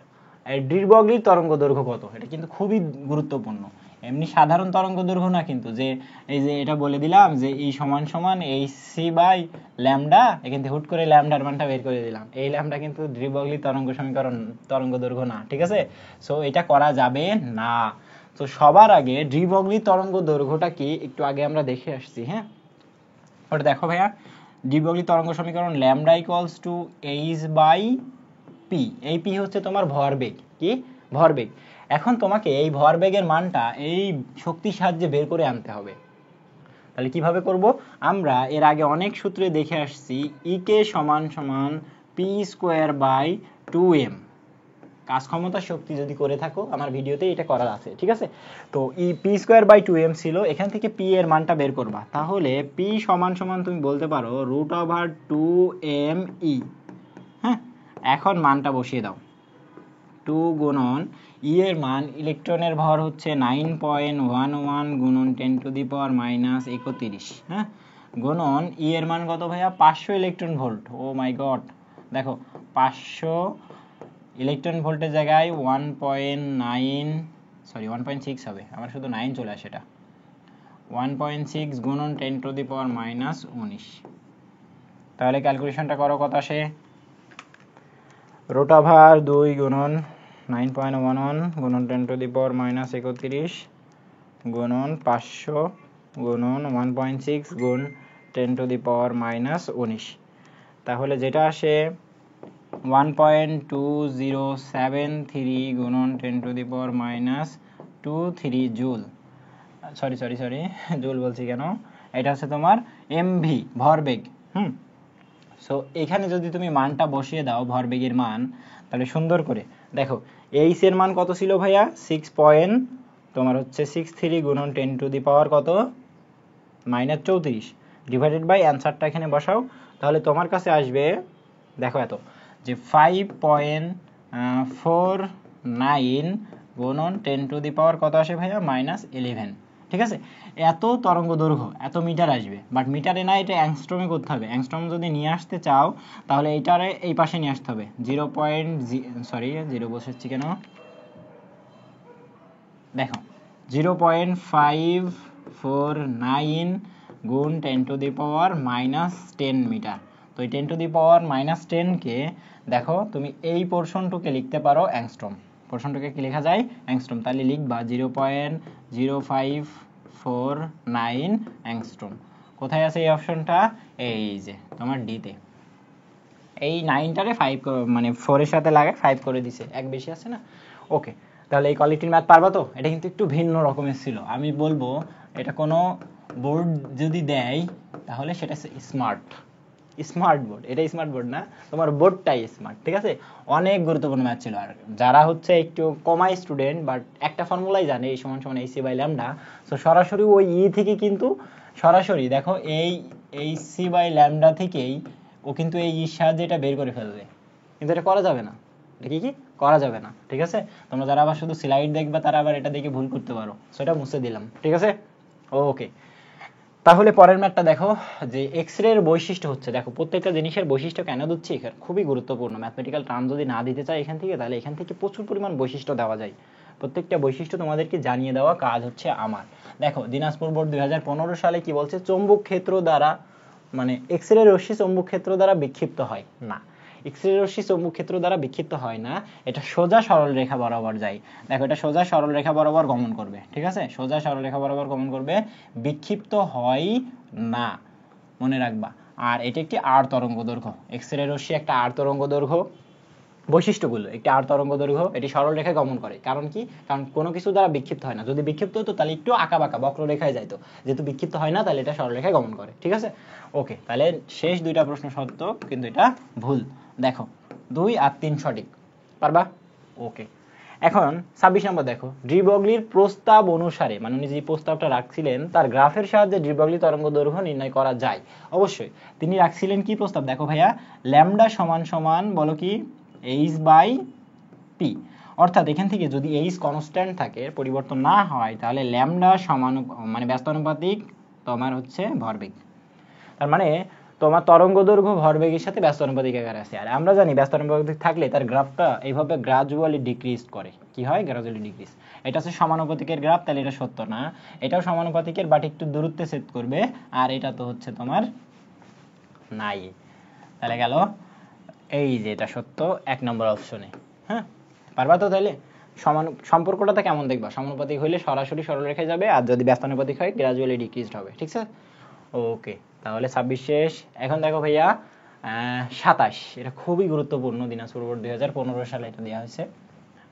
ডি ব্রগলির তরঙ্গ দৈর্ঘ্য কত? এটা কিন্তু খুবই গুরুত্বপূর্ণ, এমনি সাধারণ তরঙ্গ দৈর্ঘ্য না কিন্তু, যে এই যে এটা বলে দিলাম যে ই সমান সমান এইচসি বাই ল্যামডা, এখান থেকে হুট করে ল্যামডার মানটা বের করে দিলাম, এই ল্যামডা কিন্তু ডি ব্রগলির তরঙ্গ সমীকরণ তরঙ্গ দৈর্ঘ্য না, ঠিক আছে? সো এটা করা যাবে না। তো সবার আগে ডি ব্রগলির তরঙ্গ দৈর্ঘ্যটা কি একটু আগে আমরা দেখে আসছি। হ্যাঁ, ওটা দেখো ভাইয়া, ডি ব্রগলি তরঙ্গ সমীকরণ lambda equals to H by P. এই পি হচ্ছে তোমার ভরবেগ, কি ভরবেগ। এখন তোমাকে এই ভরবেগের মানটা এই শক্তির সাহায্যে বের করে আনতে হবে। তাহলে কিভাবে করব? আমরা এর আগে অনেক সূত্রে দেখে আসছি ই কে সমান সমান পি স্কোয়ার বাই 2m। কাজ ক্ষমতা শক্তি যদি করে থাকো আমার ভিডিওতে এটা করা আছে, ঠিক আছে? তো E P square by 2m ছিল, এখান থেকে পি এর মানটা বের করবা। তাহলে পি সমান সমান তুমি বলতে পারো √2m/e। হ্যাঁ, এখন মানটা বসিয়ে দাও, 2 গুণন ই এর মান, ইলেকট্রনের ভর হচ্ছে 9.11 গুণন 10⁻⁻31। হ্যাঁ, গুণন ই এর মান কত ভাইয়া? 500 ইলেকট্রন ভোল্ট। ও মাই গড, দেখো 500 ইলেকট্রন ভোল্টের জায়গায় 1.6 হবে, আমার শুধু 9 চলে আসে, এটা 1.6 গুণন 10⁻⁻19। তাহলে ক্যালকুলেশনটা করো, কত আসে? √2 গুণন 9.11 গুণন 10⁻⁻31 গুণন 500 গুণন 1.6 গুণ 10⁻⁻19। তাহলে যেটা আসে 1.2073 গুণন 10⁻⁻23 জুল। সরি জুল বলছি কেন, এটা হচ্ছে তোমার এমভি ভরবেগ। সো এখানে যদি তুমি মানটা বসিয়ে দাও, ভরবেগের মান, তাহলে সুন্দর করে দেখো এইচ এর মান কত ছিল ভাইয়া? 6.63 গুণন 10⁻⁻ কত? -34 ডিভাইডেড বাই অ্যান্সারটা এখানে বসাও, তাহলে তোমার কাছে আসবে দেখো এত, যে 5.49 গুণন 10⁻⁻ কত আসে ভাইয়া? -11। ঠিক আছে, এত তরঙ্গ দৈর্ঘ্য, এত মিটার আসবে, বাট মিটারে না, এটা অ্যাংস্ট্রমে করতে হবে। অ্যাংস্ট্রম যদি নিয়ে আসতে চাও তাহলে এইটারে এই পাশে নিয়ে আসতে হবে, 0 বসেছি কেন, দেখো 0.549 গুণ 10⁻⁻10 মিটার। তো এই 10⁻⁻10 কে দেখো তুমি এই পোর্শনটুকে লিখতে পারো অ্যাংস্ট্রম। পোর্শনটুকে কি লেখা যায়? অ্যাংস্ট্রম। তাহলে লিখবা 0.0549 অ্যাংস্ট্রম। কোথায় আছে এই অপশনটা? এই যে তোমার ডিতে। এই 9টারে 5 মানে 4 এর সাথে লাগায় 5 করে দিছে, এক বেশি আছে না। ওকে, তাহলে এই কোয়ালিটির ম্যাথ পারবা তো? এটা কিন্তু একটু ভিন্ন রকমের ছিল, আমি বলবো এটা কোনো বোর্ড যদি দেয় তাহলে সেটা স্মার্ট বোর্ড। এটা স্মার্ট বোর্ড না, তোমার বোর্ডটাই স্মার্ট, ঠিক আছে? অনেক গুরুত্বপূর্ণ ম্যাথ ছিল। আর যারা হচ্ছে একটু কমাই স্টুডেন্ট, বাট একটা ফর্মুলাই জানে, এই সমান সমান এইচসি বাই ল্যামডা, সো সরাসরি ওই ই থেকে কিন্তু সরাসরি দেখো এই এইচসি বাই ল্যামডা থেকেই ও কিন্তু এই ইর সাহায্যে এটা বের করে ফেলবে, কিন্তু এটা করা যাবে না। এটা কি করা যাবে না, ঠিক আছে? তোমরা যারা আবার শুধু স্লাইড দেখবে তারা আবার এটা দেখে ভুল করতে পারো, সেটা মুছে দিলাম, ঠিক আছে? ওকে, তাহলে পরের ম্যাথটা দেখো, যে এক্স রে এর বৈশিষ্ট্য হচ্ছে, দেখো প্রত্যেকটা জিনিসের বৈশিষ্ট্য কেন দিচ্ছি, এখানে খুবই গুরুত্বপূর্ণ। ম্যাথমেটিক্যাল টার্ম যদি না দিতে চাই এখান থেকে, তাহলে এখান থেকে প্রচুর পরিমাণ বৈশিষ্ট্য দেওয়া যায়। প্রত্যেকটা বৈশিষ্ট্য তোমাদেরকে জানিয়ে দেওয়া কাজ হচ্ছে আমার। দেখো দিনাজপুর বোর্ড 2015 সালে কি বলছে? চৌম্বক ক্ষেত্র দ্বারা, মানে এক্স রে রশ্মি চৌম্বক ক্ষেত্র দ্বারা বিক্ষিপ্ত হয় না। এক্স রে রশ্মি চৌম্বক ক্ষেত্র দ্বারা বিক্ষিপ্ত হয় না, এটা সোজা সরল রেখা বরাবর যায়। দেখো এটা সোজা সরল রেখা বরাবর গমন করবে, ঠিক আছে? সোজা সরল রেখা বরাবর গমন করবে, বিক্ষিপ্ত হয় না, মনে রাখবা। আর এটা একটি আর তরঙ্গ দৈর্ঘ্য, এক্স রে রশ্মি একটা আর তরঙ্গ দৈর্ঘ্য। বৈশিষ্ট্যগুলো, একটি আর তরঙ্গ দৈর্ঘ্য, এটি সরল রেখায় গমন করে। কারণ কি? কারণ কোনো কিছু দ্বারা বিক্ষিপ্ত হয় না। যদি বিক্ষিপ্ত হতো তাহলে একটু আঁকা বাঁকা বক্র রেখায় যাইতো, যেহেতু বিক্ষিপ্ত হয় না তাহলে এটা সরল রেখায় গমন করে, ঠিক আছে? ওকে, তাহলে শেষ দুইটা প্রশ্ন সত্য, কিন্তু এটা ভুল। দেখো 2 আর 3 সঠিক, পারবা? ওকে, এখন 26 নম্বর দেখো, ডি ব্রগলির প্রস্তাব অনুসারে, মানে উনি যে প্রস্তাবটা রাখছিলেন তার গ্রাফের সাহায্যে ডি ব্রগলি তরঙ্গ দৈর্ঘ্য নির্ণয় করা যায়। অবশ্যই তিনি রাখছিলেন কি প্রস্তাব, দেখো ভাইয়া, ল্যামডা সমান সমান বলো কি এইচ বাই পি, অর্থাৎ এখান থেকে যদি এইচ কনস্ট্যান্ট থাকে, পরিবর্তন না হয়, তাহলে ল্যামডা সমান মানে ব্যস্তানুপাতিক তোমার হচ্ছে ভরবেগ। তার মানে তোমার তরঙ্গ দৈর্ঘ্য ভরবেগের সাথে ব্যস্তানুপাতিক আকারে আছে। আর আমরা জানি ব্যস্তানুপাতিক থাকলে তার গ্রাফটা এইভাবে গ্রাজুয়ালি ডিক্রিজ করে, কি হয়, গ্রাজুয়ালি ডিক্রিজ। এটা হচ্ছে সমানুপাতিকের গ্রাফ, তাহলে এটা সত্য না। এটাও সমানুপাতিকের, বাট একটু দূরত্বে ছেদ করবে, আর এটা তো হচ্ছে তোমার নাই। তাহলে গেল এই যে এটা সত্য 1 নম্বর অপশনে। হ্যাঁ, পারবা তো? তাহলে সম্পর্কটা কেমন দেখবা, সমানুপাতিক হইলে সরাসরি সরল রেখে যাবে, আর যদি ব্যস্তানুপাতিক হয় গ্রাজুয়ালি ডিক্রিজড হবে। ঠিক আছে, ওকে। তাহলে 26 শেষ। এখন দেখো ভাইয়া 27, এটা খুবই গুরুত্বপূর্ণ, দিনাজপুর বোর্ড 2015 সালে এটা দেওয়া হয়েছে।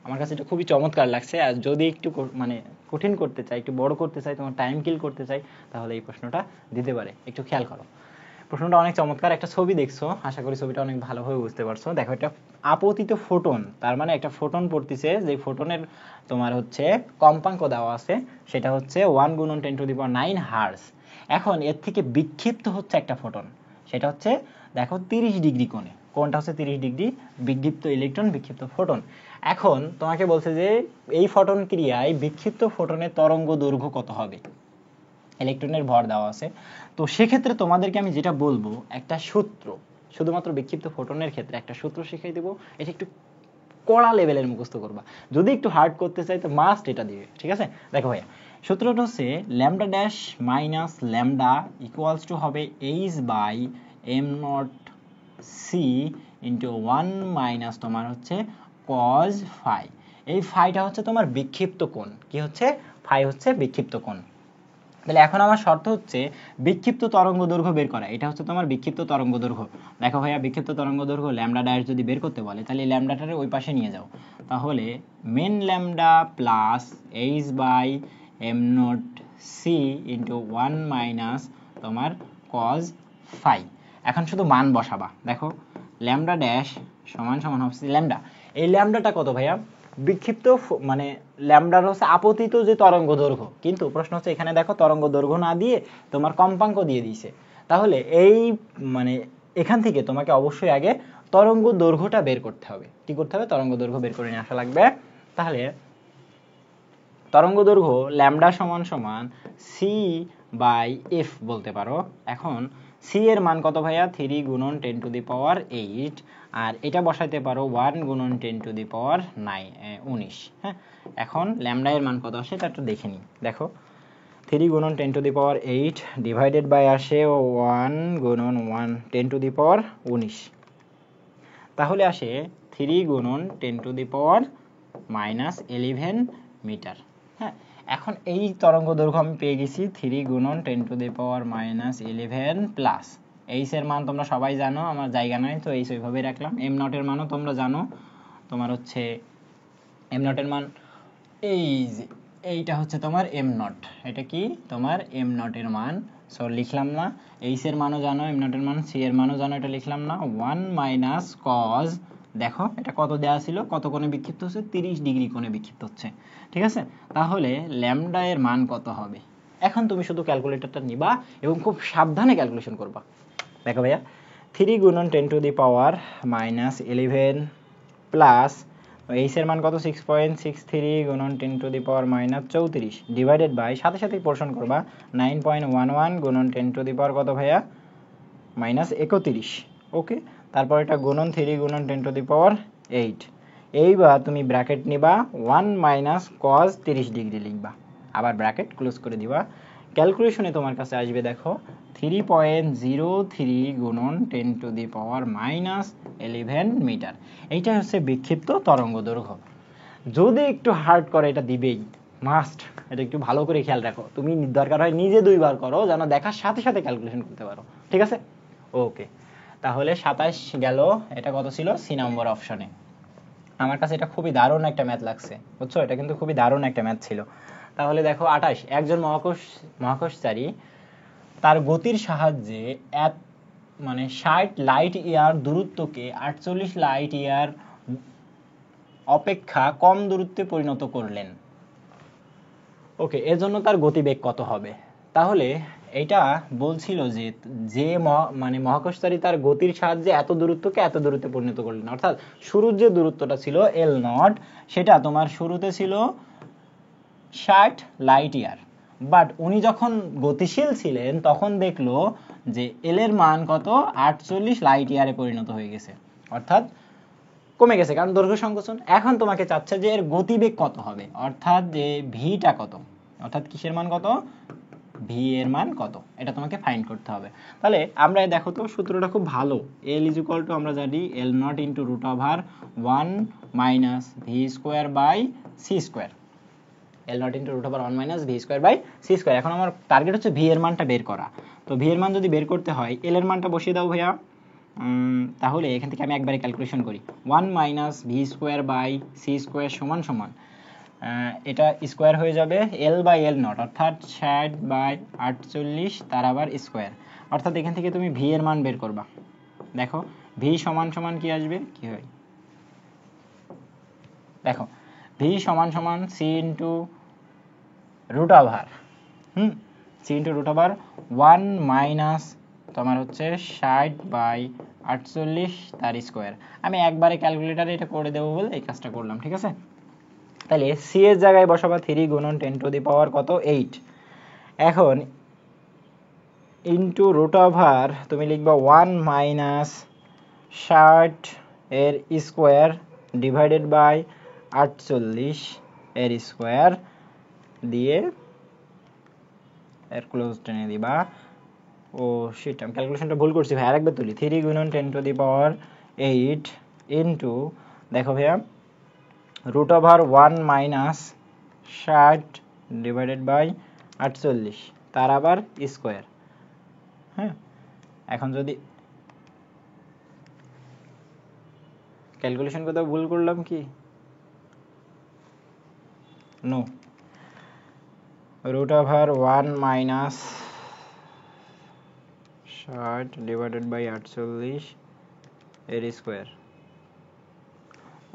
আমার কাছে এটা খুবই চমৎকার লাগছে। আর যদি একটু মানে কঠিন করতে চাই, একটু বড় করতে চাই, তোমার টাইম কিল করতে চাই, তাহলে এই প্রশ্নটা দিতে পারে। একটু খেয়াল করো, প্রশ্নটা অনেক চমৎকার। একটা ছবি দেখছো, আশা করি ছবিটা অনেক ভালোভাবে বুঝতে পারছো। দেখো, এটা আপতিত ফোটন, তার মানে একটা ফোটন পড়তেছে, যে ফোটনের তোমার হচ্ছে কম্পাঙ্ক দেওয়া আছে, সেটা হচ্ছে 1 × 10⁹ হার্জ। এখন এর থেকে বিক্ষিপ্ত হচ্ছে একটা ফোটন, সেটা হচ্ছে দেখো 30 ডিগ্রি কোণে। কোণটা হচ্ছে 30 ডিগ্রি, বিক্ষিপ্ত ইলেকট্রন, বিক্ষিপ্ত ফোটন। এখন তোমাকে বলছে যে এই ফোটন ক্রিয়ায় বিক্ষিপ্ত ফোটনের তরঙ্গ দৈর্ঘ্য কত হবে, ইলেকট্রনের ভর দেওয়া আছে। তো সেক্ষেত্রে তোমাদেরকে আমি যেটা বলবো, একটা সূত্র, শুধুমাত্র বিক্ষিপ্ত ফোটনের ক্ষেত্রে একটা সূত্র শিখিয়ে দেবো, এটা একটু কড়া লেভেলের মুখস্থ করবা। যদি একটু হার্ড করতে চাই তো মাস্ট এটা দিবে। ঠিক আছে, দেখো ভাইয়া, সূত্রটা হচ্ছে lambda dash minus lambda equals to হবে H by M naught C into 1 minus তোমার হচ্ছে কজ ফাই। এই ফাইটা হচ্ছে তোমার বিক্ষিপ্ত কোণ, কি হচ্ছে, ফাই হচ্ছে বিক্ষিপ্ত কোণ। তাহলে এখন আমার শর্ত হচ্ছে বিক্ষিপ্ত তরঙ্গ দৈর্ঘ্য বের করা। এটা হচ্ছে তোমার বিক্ষিপ্ত তরঙ্গ দৈর্ঘ্য। দেখো ভাইয়া, বিক্ষিপ্ত তরঙ্গ দৈর্ঘ্য ল্যামডা ড্যাশ যদি বের করতে বলে, তাহলে ল্যামডাটারে ওই পাশে নিয়ে যাও। তাহলে মেন lambda plus H by M naught C into 1 minus তোমার কজ ফাই। এখন শুধু মান বসাবা। দেখো, ল্যামডা ড্যাশ সমান সমান হচ্ছে ল্যামডা। এই ল্যামডাটা কত ভাইয়া, বিক্ষিপ্ত মানে ল্যামডার হচ্ছে আপতিত যে তরঙ্গ দৈর্ঘ্য, কিন্তু প্রশ্ন হচ্ছে এখানে দেখো তরঙ্গ দৈর্ঘ্য না দিয়ে তোমার কম্পাঙ্ক দিয়ে দিয়েছে। তাহলে এই মানে এখান থেকে তোমাকে অবশ্যই আগে তরঙ্গ দৈর্ঘ্যটা বের করতে হবে। কি করতে হবে, তরঙ্গ দৈর্ঘ্য বের করে নিয়ে আসা লাগবে। তাহলে তরঙ্গ দৈর্ঘ্য ল্যামডা সমান সমান সি বাই এফ বলতে পারো। এখন সি এর মান কত ভাইয়া, 3 × 10⁸, আর এটা বসাইতে পারো 1 × 10⁹ 19। হ্যাঁ, এখন ল্যামডা এর মান কত আসে তা একটু দেখে নিই। দেখো, 3 × 10⁸ ডিভাইডেড বাই আসে 1 × 10⁻19, তাহলে আসে 3 × 10⁻11 মিটার। হ্যাঁ, এখন এই তরঙ্গ দৈর্ঘ্য আমি পেয়ে গেছি 3 × 10⁻11 প্লাস এইচ এর মান তোমরা সবাই জানো, আমার জায়গা নয় তো এইচ ওইভাবেই রাখলাম। এম নট এর মানও তোমরা জানো, তোমার হচ্ছে এম নট এর মান এইটা হচ্ছে তোমার এম নট, এটা কি তোমার এম নট এর মান, সো লিখলাম না। এইচ এর মানও জানো, এম নট এর মান, সি এর মানও জানো, এটা লিখলাম না। 1 মাইনাস কজ, দেখো এটা কত দেওয়া ছিল, কত কোণে বিক্ষিপ্ত হচ্ছে, 30 ডিগ্রি কোণে বিক্ষিপ্ত হচ্ছে। ঠিক আছে, তাহলে ল্যামডা এর মান কত হবে। এখন তুমি শুধু ক্যালকুলেটরটা নিবা এবং খুব সাবধানে ক্যালকুলেশন করবা। দেখো ভাইয়া, 3 × 10⁻11 প্লাস এইচ এর মান কত, 6.63 × 10⁻34 ডিভাইডেড বাই, সাথে সাথে পোর্শন করবা, 9.11 × 10 কত ভাইয়া, -31। ওকে, তারপর এটা গুণন 3 × 10⁸। এইবার তুমি ব্র্যাকেট নিবা, 1 মাইনাস কজ 30 ডিগ্রি লিখবা, আবার ব্র্যাকেট ক্লোজ করে দিবা। ক্যালকুলেশনে তোমার কাছে আসবে দেখো 3.03 × 10⁻11 মিটার। এইটা হচ্ছে বিক্ষিপ্ত তরঙ্গ দৈর্ঘ্য। যদি একটু হার্ড করে এটা দিবেই, মাস্ট। এটা একটু ভালো করে খেয়াল রাখো, তুমি দরকার হয় নিজে 2 বার করো, যেন দেখার সাথে সাথে ক্যালকুলেশন করতে পারো। ঠিক আছে, ওকে। তাহলে 27 গেল। এটা কত ছিল, সি নম্বর অপশনে। আমার কাছে এটা খুবই দারুণ একটা ম্যাথ লাগছে, বুঝছো, এটা কিন্তু খুবই দারুণ একটা ম্যাথ ছিল। তাহলে দেখো 28, একজন মহাকাশচারী তার গতির সাহায্যে মানে 60 লাইট ইয়ার দূরত্বকে 48 লাইট ইয়ার অপেক্ষা কম দূরত্বে পরিণত করলেন। ওকে, এর জন্য তার গতিবেগ কত হবে? তাহলে এটা বলছিল যে যে মানে মহাকাশচারী তার গতির সাহায্যে এত দূরত্বকে এত দূরত্বে পরিণত করলেন, অর্থাৎ শুরুর যে দূরত্বটা ছিল L0, সেটা তোমার শুরুতে ছিল 60 লাইট ইয়ার, বাট উনি যখন গতিশীল ছিলেন তখন দেখলো যে এল এর মান কত, 48 লাইট ইয়ারে পরিণত হয়ে গেছে, অর্থাৎ কমে গেছে, কারণ দৈর্ঘ্য সংকোচন। এখন তোমাকে চাচ্ছে যে এর গতিবেগ কত হবে, অর্থাৎ যে ভিটা কত, অর্থাৎ কিসের মান কত, ভি এর মান কত, এটা তোমাকে ফাইন্ড করতে হবে। তাহলে আমরা দেখো তো সূত্রটা খুব ভালো, এল ইজ ইকুয়াল টু আমরা জানি L0 into root over 1 minus V square by C square, L0 into root over 1 minus V square by C square. এখন আমার টার্গেট হচ্ছে ভি এর মানটা বের করা। তো ভি এর মান যদি বের করতে হয়, এল এর মানটা বসিয়ে দাও ভাইয়া। তাহলে এখান থেকে আমি একবারে ক্যালকুলেশন করি, 1 minus V square by C square সমান সমান এটা স্কোয়ার হয়ে যাবে এল বাই L0, অর্থাৎ 60 বাই 48 তার আবার স্কোয়ার, অর্থাৎ এখান থেকে তুমি ভি এর মান বের করবা। দেখো ভি সমান সমান কি আসবে, কি হয় দেখো, ভি সমান সমান C into root over C into root over 1 minus তোমার হচ্ছে 60 বাই 48 তার স্কোয়ার। আমি একবারে ক্যালকুলেটারে এটা করে দেবো বলে এই কাজটা করলাম, ঠিক আছে। তাহলে সি এর জায়গায় বসাবা 3 গুণন 10 টু দি পাওয়ার কত, 8। এখন ইন্টু রুট ওভার তুমি লিখবা 1 মাইনাস 60 এর স্কোয়ার ডিভাইডেড বাই 48 এর স্কোয়ার দিয়ে এর ক্লোজ টেনে দিবা। ও শিট, আমি ক্যালকুলেশনটা ভুল করছি ভাই, আরেকবার তুলি। 3 গুণন 10 টু দি পাওয়ার 8 ইন্টু দেখো ভাইয়া root over 1 minus 60 divided by 48 তার আবার স্কোয়ার। হ্যাঁ, এখন যদি ক্যালকুলেশন কোথাও ভুল করলাম কি, no, root over 1 minus 60 divided by 48 এর স্কোয়ার।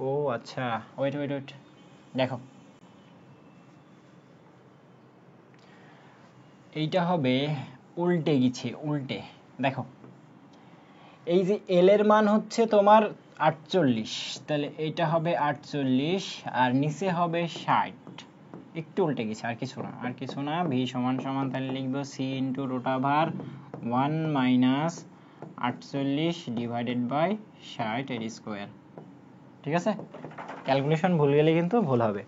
ও আচ্ছা, ওয়েট ওয়েট ওয়েট, দেখো এইটা হবে উল্টে গেছে, উল্টে দেখো, এই যে এল এর মান হচ্ছে তোমার 48, তাহলে এটা হবে 48 আর নিচে হবে 60, একটু উল্টে গেছে, আর কিছু না, আর কিছু না। ভি সমান সমান তাহলে লিখবো C into root over 1 minus 48 divided by 60 এর স্কোয়ার, ঠিক আছে। ক্যালকুলেশন ভুল গেলে কিন্তু ভুল হবে।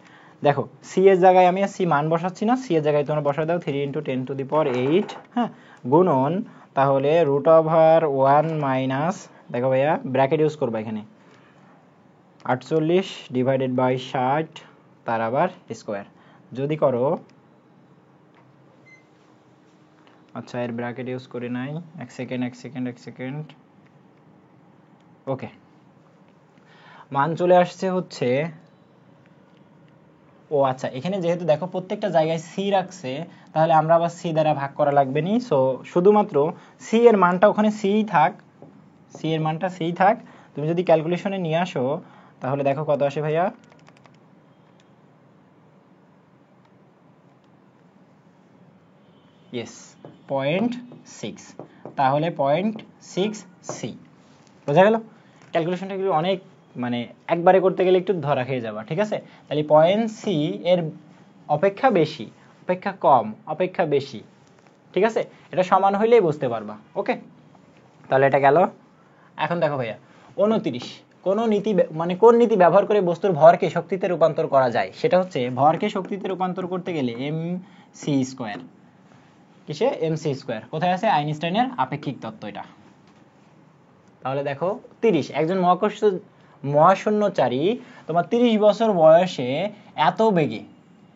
দেখো সি এর জায়গায় আমি সি মান বসাচ্ছি না, সি এর জায়গায় তোমরা বসায় দাও 3 ইন্টু 10 টু দি পাওয়ার 8, হ্যাঁ, গুণন তাহলে রুট ওভার 1 মাইনাস, দেখো ভাইয়া ব্র্যাকেট ইউজ করবা এখানে, 48 ডিভাইডেড বাই 60 তার আবার স্কোয়ার যদি করো, আচ্ছা এর ব্র্যাকেট ইউজ করে নাই, এক সেকেন্ড, ওকে, মান চলে আসছে হচ্ছে, ও আচ্ছা এখানে যেহেতু দেখো প্রত্যেকটা জায়গায় সি রাখছে, তাহলে আমরা আবার সি দ্বারা ভাগ করা লাগবে নি, সো শুধুমাত্র সি এর মানটা ওখানে সিই থাক, সি এর মানটা সিই থাক। তুমি যদি ক্যালকুলেশনে নিয়ে আসো তাহলে দেখো কত আসে ভাইয়া, ইয়েস 0.6, তাহলে 0.6 সি, বোঝা গেল। ক্যালকুলেশনটা কিন্তু অনেক মানে একবারে করতে গেলে একটু ধরা খেয়ে যাবা, ঠিক আছে। তাহলে পয়েন্ট সি এর অপেক্ষা বেশি, অপেক্ষা কম, অপেক্ষা বেশি, ঠিক আছে, এটা সমান হইলেই বুঝতে পারবা। ওকে, তাহলে এটা গেল। এখন দেখো ভাইয়া 29, কোন নীতি মানে কোন নীতি ব্যবহার করে বস্তুর ভরকে শক্তিতে রূপান্তর করা যায়, সেটা হচ্ছে ভরকে শক্তিতে রূপান্তর করতে গেলে এম সি স্কোয়ার, কিসে, এম সি স্কোয়ার, কোথায় আছে, আইনস্টাইনের আপেক্ষিক তত্ত্ব এটা। তাহলে দেখো 30, একজন মহাশূন্যচারী তোমার 30 বছর বয়সে এত বেগে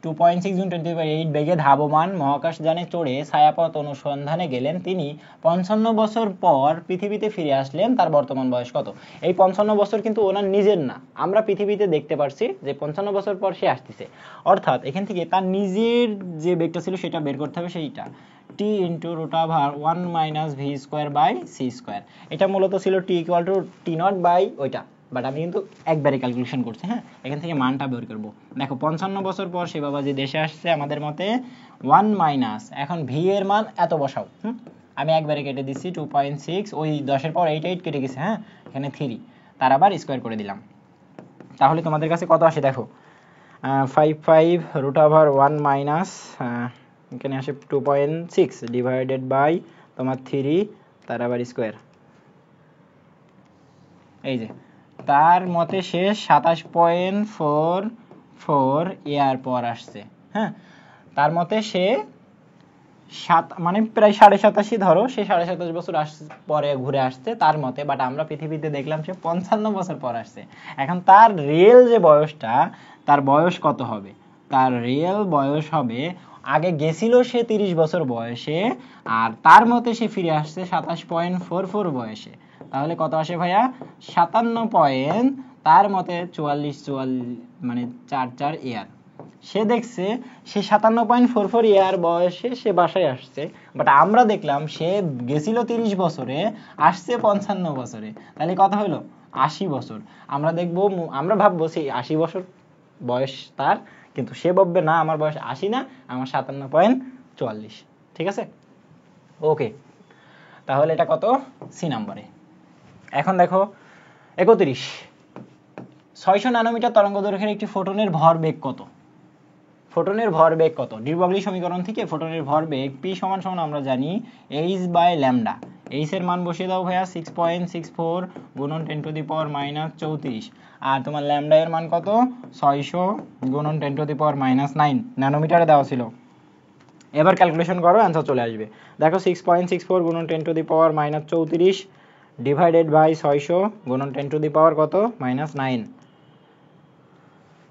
2.6 × 10⁸ বেগে ধাবমান মহাকাশযানে চড়ে ছায়াপথ অনুসন্ধানে গেলেন। তিনি 55 বছর পর পৃথিবীতে ফিরে আসলেন। তার বর্তমান বয়স কত? এই 55 বছর কিন্তু ওনার নিজের না, আমরা পৃথিবীতে দেখতে পারছি যে 55 বছর পর সে আসতেছে, অর্থাৎ এখান থেকে তার নিজের যে বেগটা ছিল সেটা বের করতে হবে, সেইটা t into root over 1 minus V square by C square. এটা মূলত ছিল t equal to t naught by ওইটা বাট আমি কিন্তু একবারে ক্যালকুলেশন করছি। হ্যাঁ, এখান থেকে মানটা বের করবো। দেখো 55 বছর পর সে বাবাজি দেশে আসছে আমাদের মতে 1 মাইনাস, এখন ভি এর মান এত বসাও। আমি একবারে কেটে দিচ্ছি 2.6, ওই 10-এর পর 8 কেটে গেছে। হ্যাঁ, এখানে 3, তার আবার স্কোয়ার করে দিলাম। তাহলে তোমাদের কাছে কত আসে দেখো, 5 রুট ওভার 1 মাইনাস এখানে আসে 2.6 ডিভাইডেড বাই তোমার 3, তার আবার স্কোয়ার। এই যে তার মতে সে 27.44 ইয়ার পর আসছে। হ্যাঁ, তার মতে সে মানে প্রায় 87.5 ধরো, সে 27.5 বছর পরে ঘুরে আসছে তার মতে। বাট আমরা পৃথিবীতে দেখলাম সে 55 বছর পর আসছে। এখন তার রিয়েল যে বয়সটা, তার বয়স কত হবে? তার রিয়েল বয়স হবে, আগে গেছিল সে 30 বছর বয়সে, আর তার মতে সে ফিরে আসছে 27.44 বয়সে। তাহলে কত আসে ভাইয়া? 57. তার মতে 44 মানে 4 ইয়ার। সে দেখছে সে 57.44 ইয়ার বয়সে সে বাসায় আসছে, বাট আমরা দেখলাম সে গেছিল 30 বছরে, আসছে 55 বছরে। তাহলে কথা হলো 80 বছর। আমরা দেখবো, আমরা ভাববো সেই 80 বছর বয়স তার, কিন্তু সে ভাববে না আমার বয়স 80 না, আমার 57.44। ঠিক আছে, ওকে। তাহলে এটা কত? সি নাম্বারে। এখন দেখো 31, 600 ন্যানোমিটার তরঙ্গ দৈর্ঘ্যের একটি ফোটনের ভরবেগ কত? ফোটনের ভরবেগ কত? ডি ব্রগলি সমীকরণ থেকে ফোটনের ভরবেগ পি সমান সমান আমরা জানি এইচ বাই ল্যামডা। এইচ এর মান বসিয়ে দাও ভাইয়া 6.64 গুণন 10⁻⁻34, আর তোমার ল্যামডা এর মান কত? 600 গুণন 10⁻⁻9 ন্যানোমিটারে দেওয়া ছিল। এবার ক্যালকুলেশন করো, অ্যান্সার চলে আসবে। দেখো 6.64 গুণন 10⁻⁻34 ডিভাইডেড বাই 600 গুণন 10⁻⁻ কত? -9।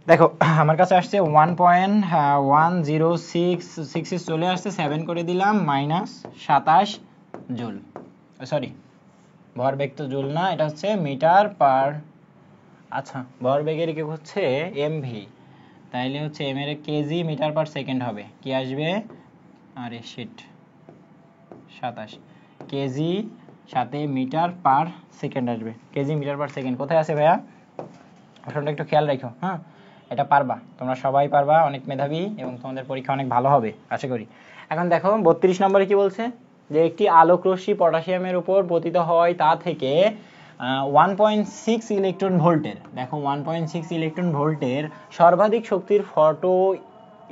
দেখো আমার কাছে আসছে 1.1066 চলে আসছে, 7 করে দিলাম, -27 জুল। সরি, ভরবেগ তো জুল না, এটা হচ্ছে মিটার পার, আচ্ছা ভরবেগের কি হচ্ছে এমভি, তাইলে হচ্ছে এম এর কেজি মিটার পার সেকেন্ড হবে। কি আসবে? আরে শিট, 27 কেজি সাথে মিটার পার সেকেন্ড আসবে। কেজি মিটার পার সেকেন্ড কোথায় আছে ভাইয়া? অপশনটা একটু খেয়াল রাখো। হ্যাঁ, এটা পারবা, তোমরা সবাই পারবা, অনেক মেধাবী এবং তোমাদের পরীক্ষা অনেক ভালো হবে আশা করি। এখন দেখো 32 নম্বরে কি বলছে, যে একটি আলোক রশ্মি পটাশিয়ামের উপর পতিত হয় তা থেকে 1.6 ইলেকট্রন ভোল্টের, দেখো 1.6 ইলেকট্রন ভোল্টের সর্বাধিক শক্তির ফটো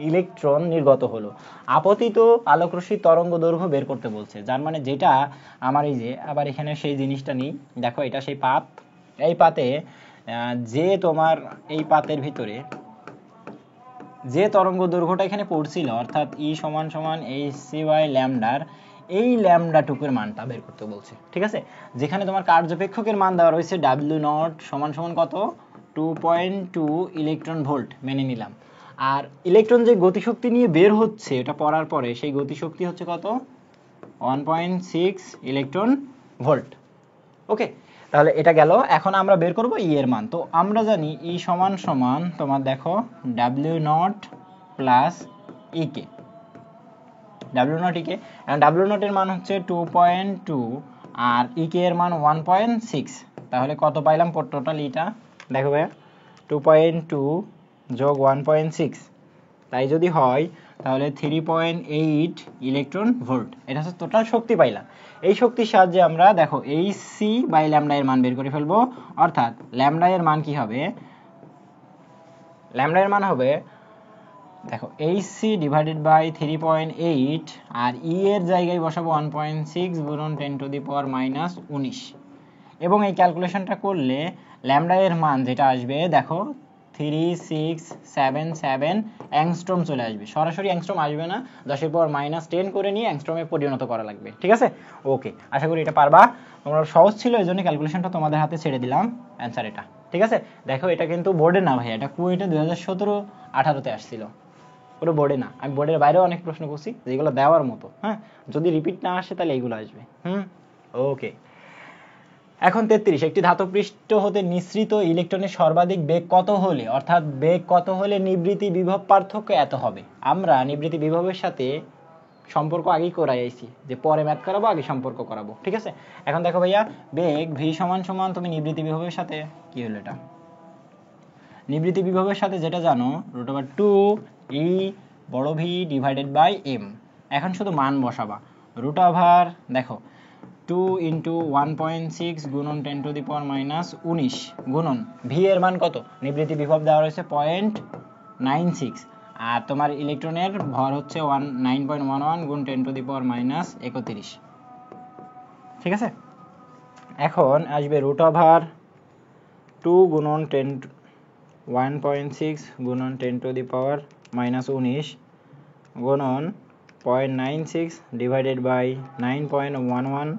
ইলেকট্রন নির্গত হলো। আপতিত আলোক রশ্মির তরঙ্গ দৈর্ঘ্য বের করতে বলছে। যার মানে যেটা আমার এই যে আবার এখানে সেই জিনিসটা নিই, দেখো এটা সেই পাত, এই পাতে যে তোমার এই পাতের ভিতরে যে তরঙ্গ দৈর্ঘ্যটা এখানে পড়ছিল, অর্থাৎ ই সমান সমান এইচসি বাই ল্যামডার, এই ল্যামডাটুকুর মানটা বের করতে বলছে। ঠিক আছে, যেখানে তোমার কার্যপেক্ষকের মান দেওয়া রয়েছে ডাব্লিউ নট সমান সমান কত? 2.2 ইলেকট্রন ভোল্ট মেনে নিলাম। আর ইলেকট্রন যে গতিশক্তি নিয়ে বের হচ্ছে এটা পড়ার পরে, সেই গতিশক্তি হচ্ছে কত? 1.6 ইলেকট্রন ভোল্ট। ওকে, তাহলে এটা গেল। এখন আমরা বের করব ই এর মান। তো আমরা জানি ই সমান সমান তোমার দেখো W not plus E K, W not E K, W not এর মান হচ্ছে 2.2 আর ই কে এর মান 1.6। তাহলে কত পাইলাম টোটাল? ইটা দেখো ভাইয়া 2.2 যোগ 1.6, তাই যদি হয় তাহলে 3.8 ইলেকট্রন ভোল্ট, এটা হচ্ছে টোটাল শক্তি পাইলাম। এই শক্তির সাহায্যে আমরা দেখো এইচসি বাই ল্যামডা এর মান বের করে ফেলবো। অর্থাৎ ল্যামডা এর মান কি হবে? ল্যামডা এর মান হবে দেখো এইচসি ডিভাইডেড বাই 3.8, আর ই এর জায়গায় বসাবো 1.6 গুণন 10⁻⁻19, এবং এই ক্যালকুলেশনটা করলে ল্যামডা এর মান যেটা আসবে দেখো 3677 অ্যাংস্ট্রম চলে আসবে। সরাসরি অ্যাংস্ট্রম আসবে না, 10⁻⁻10 করে নিয়ে অ্যাংস্ট্রমে পরিণত করা লাগবে। ঠিক আছে, ওকে, আশা করি এটা পারবা। তোমরা সহজ ছিল এই জন্য ক্যালকুলেশনটা তোমাদের হাতে ছেড়ে দিলাম। অ্যান্সার এটা। ঠিক আছে, দেখো এটা কিন্তু বোর্ডে না ভাই, এটা কুয়েটে 2017-18-তে আসছিল, পুরো বোর্ডে না। আমি বোর্ডের বাইরেও অনেক প্রশ্ন করছি যেগুলো দেওয়ার মতো। হ্যাঁ, যদি রিপিট না আসে তাহলে এইগুলো আসবে। ওকে। এখন 33, একটি ধাতব পৃষ্ঠ হতে নিঃসৃত ইলেকট্রনের সর্বাধিক বেগ কত হলে, অর্থাৎ বেগ কত হলে নিবৃত্তি বিভব পার্থক্য এত হবে। আমরা নিবৃত্তি বিভবের সাথে সম্পর্ক আগেই করাই আইছি, যে পরে ম্যাথ করাবো আগে সম্পর্ক করাবো, ঠিক আছে। এখন দেখো ভাইয়া, বেগ ভি সমান সমান তুমি নিবৃত্তি বিভবের সাথে কি হলো, এটা নিবৃত্তি বিভবের সাথে যেটা জানো, √2 ই বড় ভি ডিভাইডেড বাই এম। এখন শুধু মান বসাবা, √ দেখো 2 × 1.6 গুণন 10⁻⁻19 গুণন ভি এর মান কত, নিবৃত্তি বিভব দেওয়া রয়েছে 0.96, আর তোমার ইলেকট্রনের ভর হচ্ছে 9.11 গুণ 10⁻31, ঠিক আছে। এখন আসবে √2 গুণন 1.6 গুণন 10⁻⁻19 গুণন 0.96 ডিভাইডেড বাই 9.11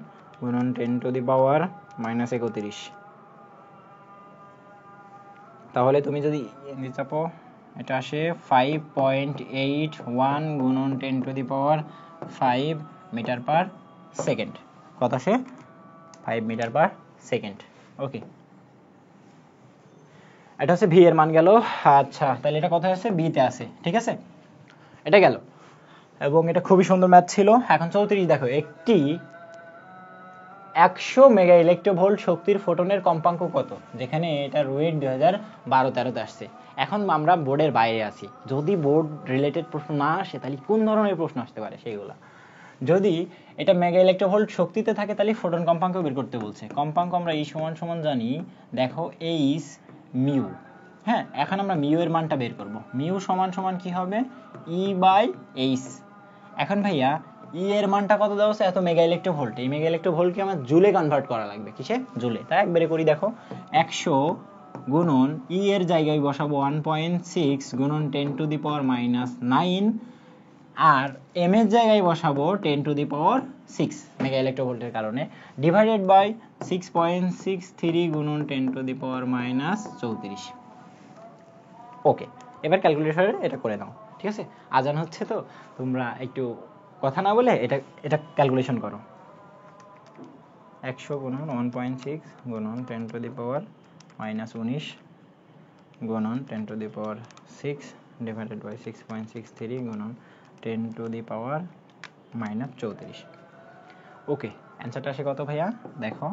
গুণন 10⁻⁻31। তাহলে তুমি যদি চাপো, এটা আসে 5.81 গুণন 10⁻5 মিটার পার সেকেন্ড। কত আসে? 5 মিটার পার সেকেন্ড। ওকে, এটা হচ্ছে ভি এর মান গেল। আচ্ছা, তাহলে এটা কোথায় আছে? বিতে আছে, ঠিক আছে, এটা গেল। এবং এটা খুবই সুন্দর ম্যাথ ছিল। এখন 34 দেখো, একটি 100 মেগা ইলেকট্রোভোল্ট শক্তির ফোটনের কম্পাঙ্ক কত, যেখানে এটা রুয়েট 2012-13 আসছে। এখন আমরা বোর্ডের বাইরে আছি, যদি বোর্ড রিলেটেড প্রশ্ন না আসে তাহলে কোন ধরনের প্রশ্ন আসতে পারে সেইগুলা। যদি এটা মেগা ইলেকট্রোভোল্ট শক্তিতে থাকে তাহলে ফোটন কম্পাঙ্ক বের করতে বলছে। কম্পাঙ্ক আমরা ই সমান সমান জানি, দেখো এইচ মিউ। হ্যাঁ, এখন আমরা মিউ এর মানটা বের করব। মিউ সমান সমান কি হবে? E by H. এখন ভাইয়া ই এর মানটা কত দেওয়া আছে? এত মেগা ইলেকট্রোভোল্ট। এই মেগা ইলেকট্রোভোল্টকে আমার জুলে কনভার্ট করা লাগবে। কিসে? জুলে। তাই একবারে করি, দেখো 100 গুণন ই এর জায়গায় বসাবো 1.6 গুণন 10⁻⁻9, আর এম এর জায়গায় বসাবো 10⁻6 মেগা ইলেকট্রোভোল্টের কারণে, ডিভাইডেড বাই 6.63 গুণন 10⁻⁻34। ওকে, এবার ক্যালকুলেটরে এটা করে নাও, ঠিক আছে। আজান হচ্ছে তো, তোমরা একটু কথা না বলে এটা ক্যালকুলেশন করো। 100 গুণন 1.6 গুণন 10⁻⁻19 গুণন 10⁻6 ডিভাইডেড বাই 6.63 গুণন 10⁻⁻34। ওকে, অ্যান্সারটা আসে কত ভাইয়া? দেখো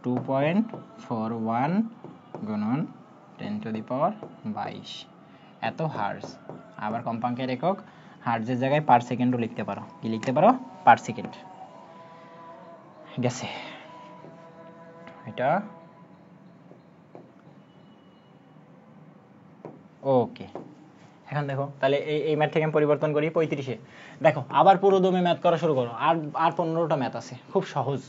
2.41 গুণন 10⁻22 এত হার্জ। আবার কম্পাঙ্কের একক হার্জের জায়গায় পার সেকেন্ডও লিখতে পারো। কি লিখতে পারো? Per second. গেছে এটা। ওকে, এখন দেখো তাহলে এই ম্যাথ থেকে আমি পরিবর্তন করি 35-এ। দেখো আবার পুরো দমে ম্যাথ করা শুরু করো। আর 15টা ম্যাথ আছে, খুব সহজ।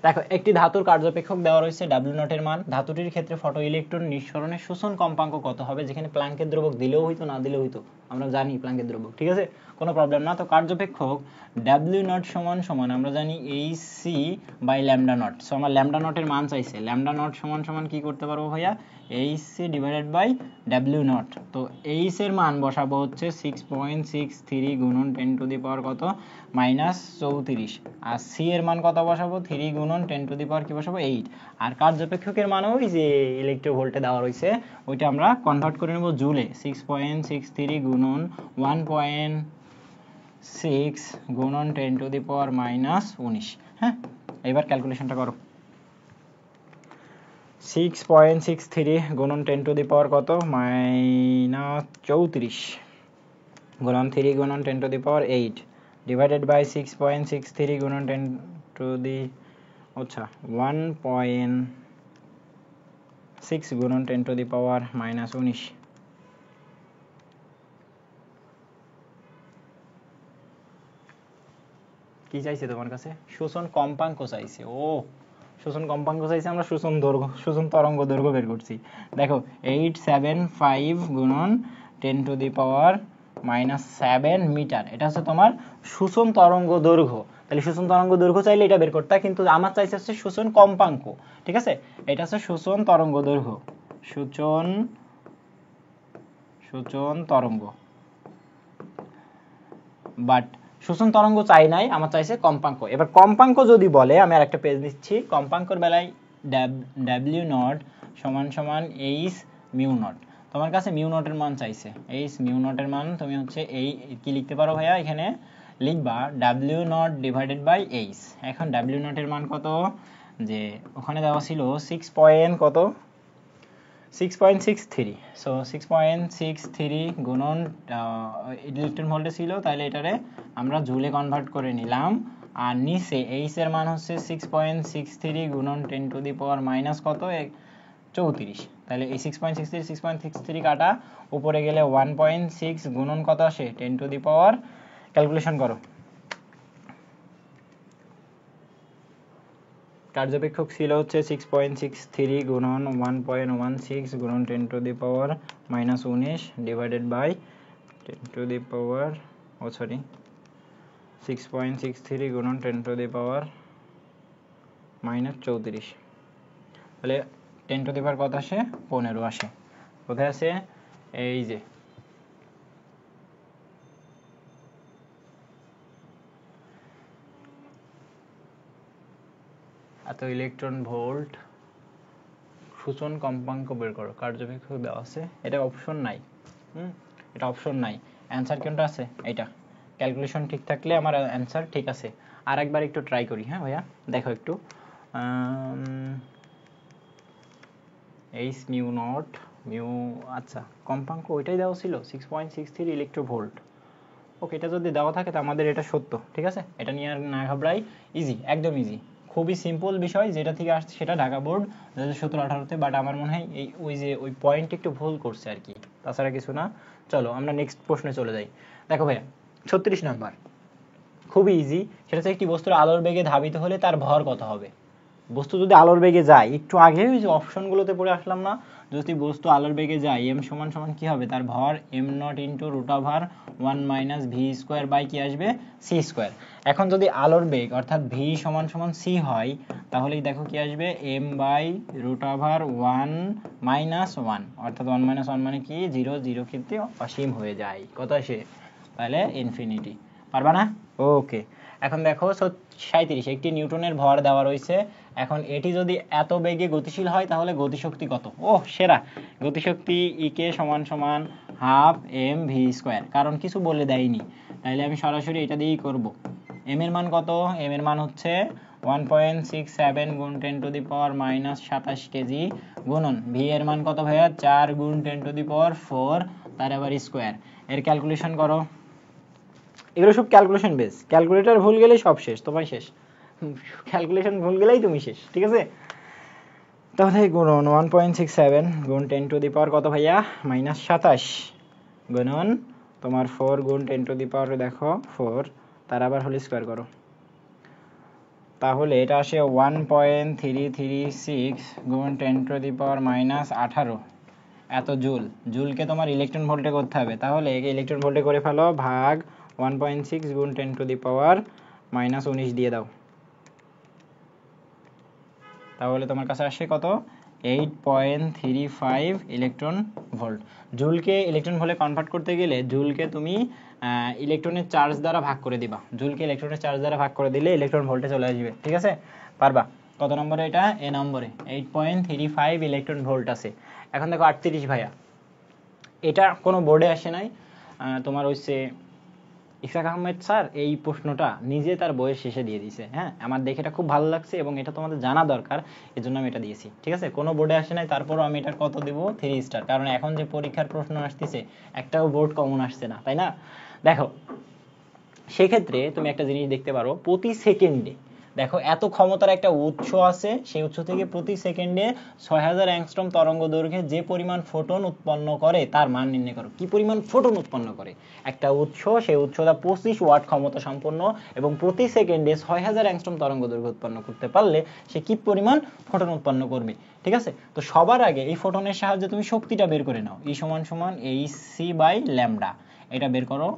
দেখো, একটি ধাতুর কার্যপেক্ষক দেওয়া রয়েছে W0 এর মান। ধাতুটির ক্ষেত্রে ফটো ইলেকট্রন নিঃসরণের শোষণ কম্পাঙ্ক কত হবে, যেখানে প্ল্যাঙ্কের দ্রবক দিলেও হইতো না দিলেও হইতো, আমরা জানি প্ল্যাঙ্কের দ্রবক, ঠিক আছে, কোনো প্রবলেম না। তো কার্যপেক্ষক W0 সমান সমান আমরা জানি HC বাই λ0। সো আমার λ0 এর মান চাইছে, λ0 সমান সমান কি করতে পারবো ভাইয়া? HC divided by W0। তো H এর মান বসাবো হচ্ছে 6.63 গুণন 10⁻⁻ কত? -34। আর C এর মান কত বসাবো? 3 গুণন 10⁻ কি বসাবো? 8। আর কার্যপেক্ষকের মান ওই যে ইলেকট্রোভোল্টে দেওয়া রয়েছে, ওইটা আমরা কনভার্ট করে নেব জুলে। 6.63 গুণন 1.6 গুণন 10⁻⁻19। হ্যাঁ, এবার ক্যালকুলেশনটা করো। 6.63 গুণন 10⁻ কত? -34 গুণন 3 গুণন 10⁻8 ডিভাইডেড বাই 6.63 গুণন 1.6 গুণন 10⁻⁻19। কি চাইছে তোমার কাছে? শোষণ কম্পাঙ্ক চাইছে। ও, শোষণ কম্পাঙ্ক চাইছে, আমরা শোষণ দৈর্ঘ্য, শোষণ তরঙ্গ দৈর্ঘ্য বের করছি। দেখো 875 গুণন 10⁻⁻7 মিটার, এটা হচ্ছে তোমার শোষণ তরঙ্গ দৈর্ঘ্য। তাহলে শোষণ তরঙ্গ দৈর্ঘ্য চাইলে এটা বের করতে, কিন্তু আমার চাইছে হচ্ছে শোষণ কম্পাঙ্ক, ঠিক আছে। এটা হচ্ছে শোষণ তরঙ্গ দৈর্ঘ্য, শোষণ তরঙ্গ, বাট শোষণ তরঙ্গ চাই নাই, আমার চাইছে কম্পাঙ্ক। এবার কম্পাঙ্ক যদি বলে, আমি আর একটা পেজ নিচ্ছি। কম্পাঙ্কর বেলায় W0 সমান সমান H μ0। তোমার কাছে μ0 এর মান চাইছে। H μ0 এর মান তুমি হচ্ছে এই কি লিখতে পারো ভাইয়া? এখানে লিখবা W naught divided by H. এখন ডাব্লিউ নটের মান কত, যে ওখানে দেওয়া ছিল 6.63, সো 6.63 গুণন ইলেকট্রন ভোল্টে ছিল, তাহলে এটারে আমরা জুলে কনভার্ট করে নিলাম। আর নিচে এইচ এর মান হচ্ছে 6.63 গুণন 10 টু দি পাওয়ার মাইনাস কত 34, তাহলে এই 6.63 কাটা উপরে গেলে 1.6 গুণন কত আসে 10 টু দি পাওয়ার, ক্যালকুলেশন করো। কার্যপেক্ষক ছিল হচ্ছে 6.63 গুণন 1.16 গুণন 10 to the power minus 19 divided by 10 to the power 6.63 গুণন 10 টু দি পাওয়ার মাইনাস 34, তাহলে 10 টু দি পাওয়ার কত আসে 15 আসে। কোথায় আছে, এই যে এত ইলেকট্রন ভোল্ট সূচন কম্পাঙ্ক বের করো, কার্যপেক্ষক দেওয়া আছে, এটা অপশন নাই, এটা অপশন নাই, অ্যান্সার কোনটা আছে এইটা। ক্যালকুলেশন ঠিক থাকলে আমার অ্যান্সার ঠিক আছে। আর একবার একটু ট্রাই করি, হ্যাঁ ভাইয়া দেখো একটু, এইচ মিউ নট মিউ, আচ্ছা কম্পাঙ্ক ওইটাই দেওয়া ছিল 6.63 ইলেকট্রোভোল্ট। ওকে, এটা যদি দেওয়া থাকে তো আমাদের এটা সত্য, ঠিক আছে, এটা নিয়ে আর না ঘাবড়াই, ইজি, একদম ইজি, খুবই সিম্পল বিষয়, যেটা থেকে আসছে সেটা ঢাকা বোর্ড 2017-18-তে, বাট আমার মনে হয় এই ওই পয়েন্ট একটু ভুল করছে আর কি, তাছাড়া কিছু না। চলো আমরা নেক্সট প্রশ্নে চলে যাই। দেখো ভাইয়া 36 নাম্বার, খুবই ইজি, সেটা হচ্ছে একটি বস্তুর আলোর বেগে ধাবিত হলে তার ভর কত হবে। বস্তু যদি আলোর বেগে যায়, একটু আগে ওই যে অপশনগুলোতে পড়ে আসলাম না, যদি বস্তু আলোর বেগে যায় এম সমান সমান কি হবে, তার ভর M naught into root over 1 minus V square by কি আসবে সি স্কোয়ার। এখন যদি আলোর বেগ অর্থাৎ ভি সমান সমান সি হয়, তাহলেই দেখো কি আসবে M by root over 1 minus 1, অর্থাৎ 1 মাইনাস 1 মানে কি 0, 0 কিন্তু অসীম হয়ে যায়, কত আসে তাহলে ইনফিনিটি। পারবা না? ওকে, এখন দেখো 37, একটি নিউটনের ভর দেওয়া রয়েছে, এখন এটি যদি এত বেগে গতিশীল হয় তাহলে গতিশক্তি কত। ও সেরা, গতিশক্তি ইকে সমান সমান হাফ এম ভি স্কোয়ার, কারণ কিছু বলে দেয়নি, তাইলে আমি সরাসরি এটা দিয়েই করব। এম এর মান কত, এম এর মান হচ্ছে 1.67 গুণ 10 to the power minus 27 KG গুণন ভি এর মান কত ভাইয়া 4 গুণ 10 টু দি পাওয়ার 4, তার আবার স্কোয়ার। এর ক্যালকুলেশন করো, এগুলো সব ক্যালকুলেশন বেস, ক্যালকুলেটর ভুল গেলেই সব শেষ, তোমার শেষ, ক্যালকুলেশন ভুল গেলেই তুমি শেষ, ঠিক আছে। তাহলে গুণন 1.67 গুণ 10 টু দি পাওয়ার কত ভাইয়া মাইনাস 27 গুণন তোমার 4 গুণ 10 টু দি পাওয়ার দেখো 4, তার আবার হোল স্কোয়ার করো, তাহলে এটা আসে 1.336 গুণ 10 টু দি পাওয়ার মাইনাস 18 এত জুল। জুলকে তোমার ইলেকট্রন ভোল্টে করতে হবে, তাহলে একে ইলেকট্রন ভোল্টে করে ফেলো, ভাগ 1.6 গুণ 10 টু দি পাওয়ার মাইনাস 19 দিয়ে দাও, তাহলে তোমার কাছে আসে কত 8.35 ইলেকট্রন ভোল্ট। জুলকে ইলেকট্রন ভোল্টে কনভার্ট করতে গেলে জুলকে তুমি ইলেকট্রনের চার্জ দ্বারা ভাগ করে দিবা, জুলকে ইলেকট্রনের চার্জ দ্বারা ভাগ করে দিলে ইলেকট্রন ভোল্টে চলে আসবে, ঠিক আছে, পারবা। কত নম্বরে এটা, এ নম্বরে 8.35 ইলেকট্রন ভোল্ট আছে। এখন দেখো 38 ভাইয়া, এটা কোনো বোর্ডে আসে নাই, তোমার হচ্ছে ইসহাক আহমেদ স্যার এই প্রশ্নটা নিজে তার বইয়ের শেষে দিয়ে দিয়েছে, হ্যাঁ আমার দেখে এটা খুব ভালো লাগছে এবং এটা তোমাদের জানা দরকার, এজন্য আমি এটা দিয়েছি, ঠিক আছে, কোনো বোর্ডে আসে নাই, তারপরও আমি এটার কত দিব 3 স্টার, কারণ এখন যে পরীক্ষার প্রশ্ন আসতেছে একটাও বোর্ড কমন আসছে না, তাই না। দেখো সেক্ষেত্রে তুমি একটা জিনিস দেখতে পারো, প্রতি সেকেন্ডে দেখো এত ক্ষমতার একটা উৎস আছে, সেই উৎস থেকে প্রতি সেকেন্ডে 6000 অ্যাংস্ট্রম তরঙ্গ দৈর্ঘ্যে যে পরিমাণ ফোটন উৎপন্ন করে তার মান নির্ণয় করো। কি পরিমাণ ফোটন উৎপন্ন করে একটা উৎস, সেই উৎসটা 25 ওয়াট ক্ষমতা সম্পন্ন এবং প্রতি সেকেন্ডে 6000 অ্যাংস্ট্রম তরঙ্গ দৈর্ঘ্য উৎপন্ন করতে পারলে সে কি পরিমাণ ফোটন উৎপন্ন করবে, ঠিক আছে। তো সবার আগে এই ফোটনের সাহায্যে তুমি শক্তিটা বের করে নাও, ই সমান সমান এইচসি বাই ল্যামডা, এটা বের করো।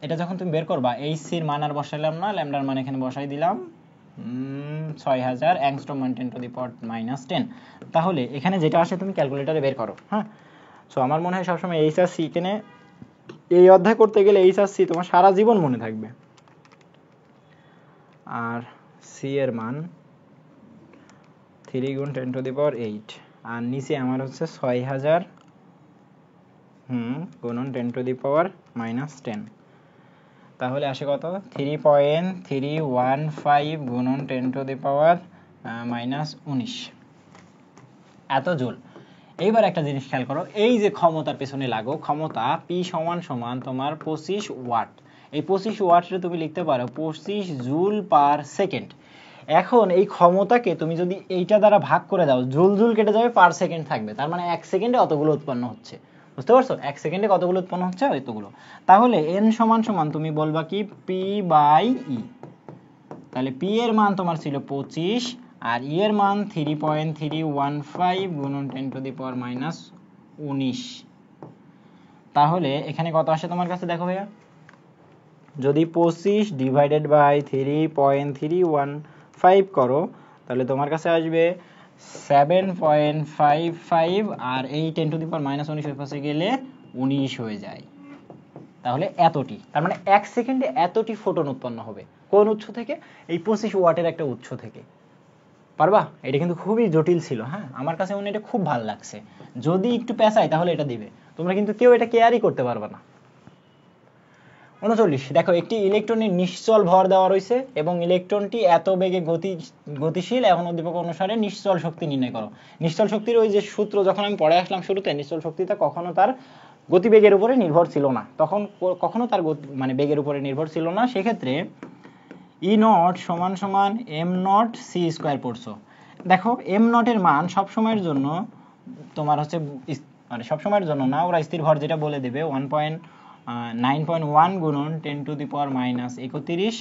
এটা যখন তুমি বের করবা এইচসি এর মান আর বসাইলাম না, ল্যামডার মান এখানে বসাই দিলাম 6000 angstrom 10 to the power minus 10, তাহলে এখানে যেটা আসে তুমি ক্যালকুলেটরে বের করো, হ্যাঁ। সো আমার মনে হয় সবসময় এইচ আর সি, এখানে এই অধ্যায় করতে গেলে এইচ আর সি তোমার সারা জীবন মনে থাকবে, আর সি এর মান 3 গুণ 10 টু দি পাওয়ার 8, আর নিচে আমার হচ্ছে 6000 গুণন 10 টু দি পাওয়ার মাইনাস 10, তাহলে আসে কত 3.315 গুণন 10⁻⁻⁻⁰ এত জুল। এইবার একটা জিনিস খেয়াল করো, এই যে ক্ষমতার পেছনে লাগো, ক্ষমতা P সমান সমান তোমার 25 ওয়াট। এই 25 ওয়াটে তুমি লিখতে পারো 25 জুল পার সেকেন্ড। এখন এই ক্ষমতাকে তুমি যদি এইটা দ্বারা ভাগ করে দাও, জুল জুল কেটে যাবে, পার সেকেন্ড থাকবে, তার মানে 1 সেকেন্ডে অতগুলো উৎপন্ন হচ্ছে। বুঝতে পারছো? 1 সেকেন্ডে কতগুলো উৎপন্ন হচ্ছে? এতগুলো। তাহলে n সমান সমান তুমি বলবা কি P/E। তাহলে P এর মান তোমার ছিল 25 আর E এর মান 3.315 গুণন 10⁻⁻⁻19। তাহলে এখানে কত আসে তোমার কাছে দেখো ভাইয়া, যদি 25 ডিভাইডেড বাই 3.315 করো তাহলে তোমার কাছে আসবে 7.55 আর এই 10⁻⁻19 এর পাশে গেলে 19 হয়ে যায়। তাহলে এতটি, তার মানে 1 সেকেন্ডে এতটি ফোটন উৎপন্ন হবে। কোন উৎস থেকে? এই 25 ওয়াটের একটা উৎস থেকে। পারবা? এটা কিন্তু খুবই জটিল ছিল। হ্যাঁ, আমার কাছে মনে এটা খুব ভালো লাগছে। যদি একটু পেঁচাই তাহলে এটা দিবে, তোমরা কিন্তু কেউ এটা কেয়ারই করতে পারবে না। 39 দেখো, একটি ইলেকট্রনের নিশ্চল ভর দেওয়া রয়েছে এবং ইলেকট্রনটি এত বেগে গতিশীল। এখন উদ্দীপক অনুসারে নিশ্চল শক্তি নির্ণয় করো। নিশ্চল শক্তির ওই যে সূত্র যখন আমি পড়ে আসলাম শুরুতে, নিশ্চল শক্তিটা কখনো তার গতিবেগের উপরে নির্ভর ছিল না, তখন কখনো তার মানে বেগের উপরে নির্ভর ছিল না। সেক্ষেত্রে E0 সমান সমান m0 c² পড়ছো। দেখো m0 এর মান সব সময়ের জন্য তোমার হচ্ছে, মানে সব সময়ের জন্য না, ওরা স্থির ভর যেটা বলে দেবে 1.9.1 গুণন 10⁻⁻31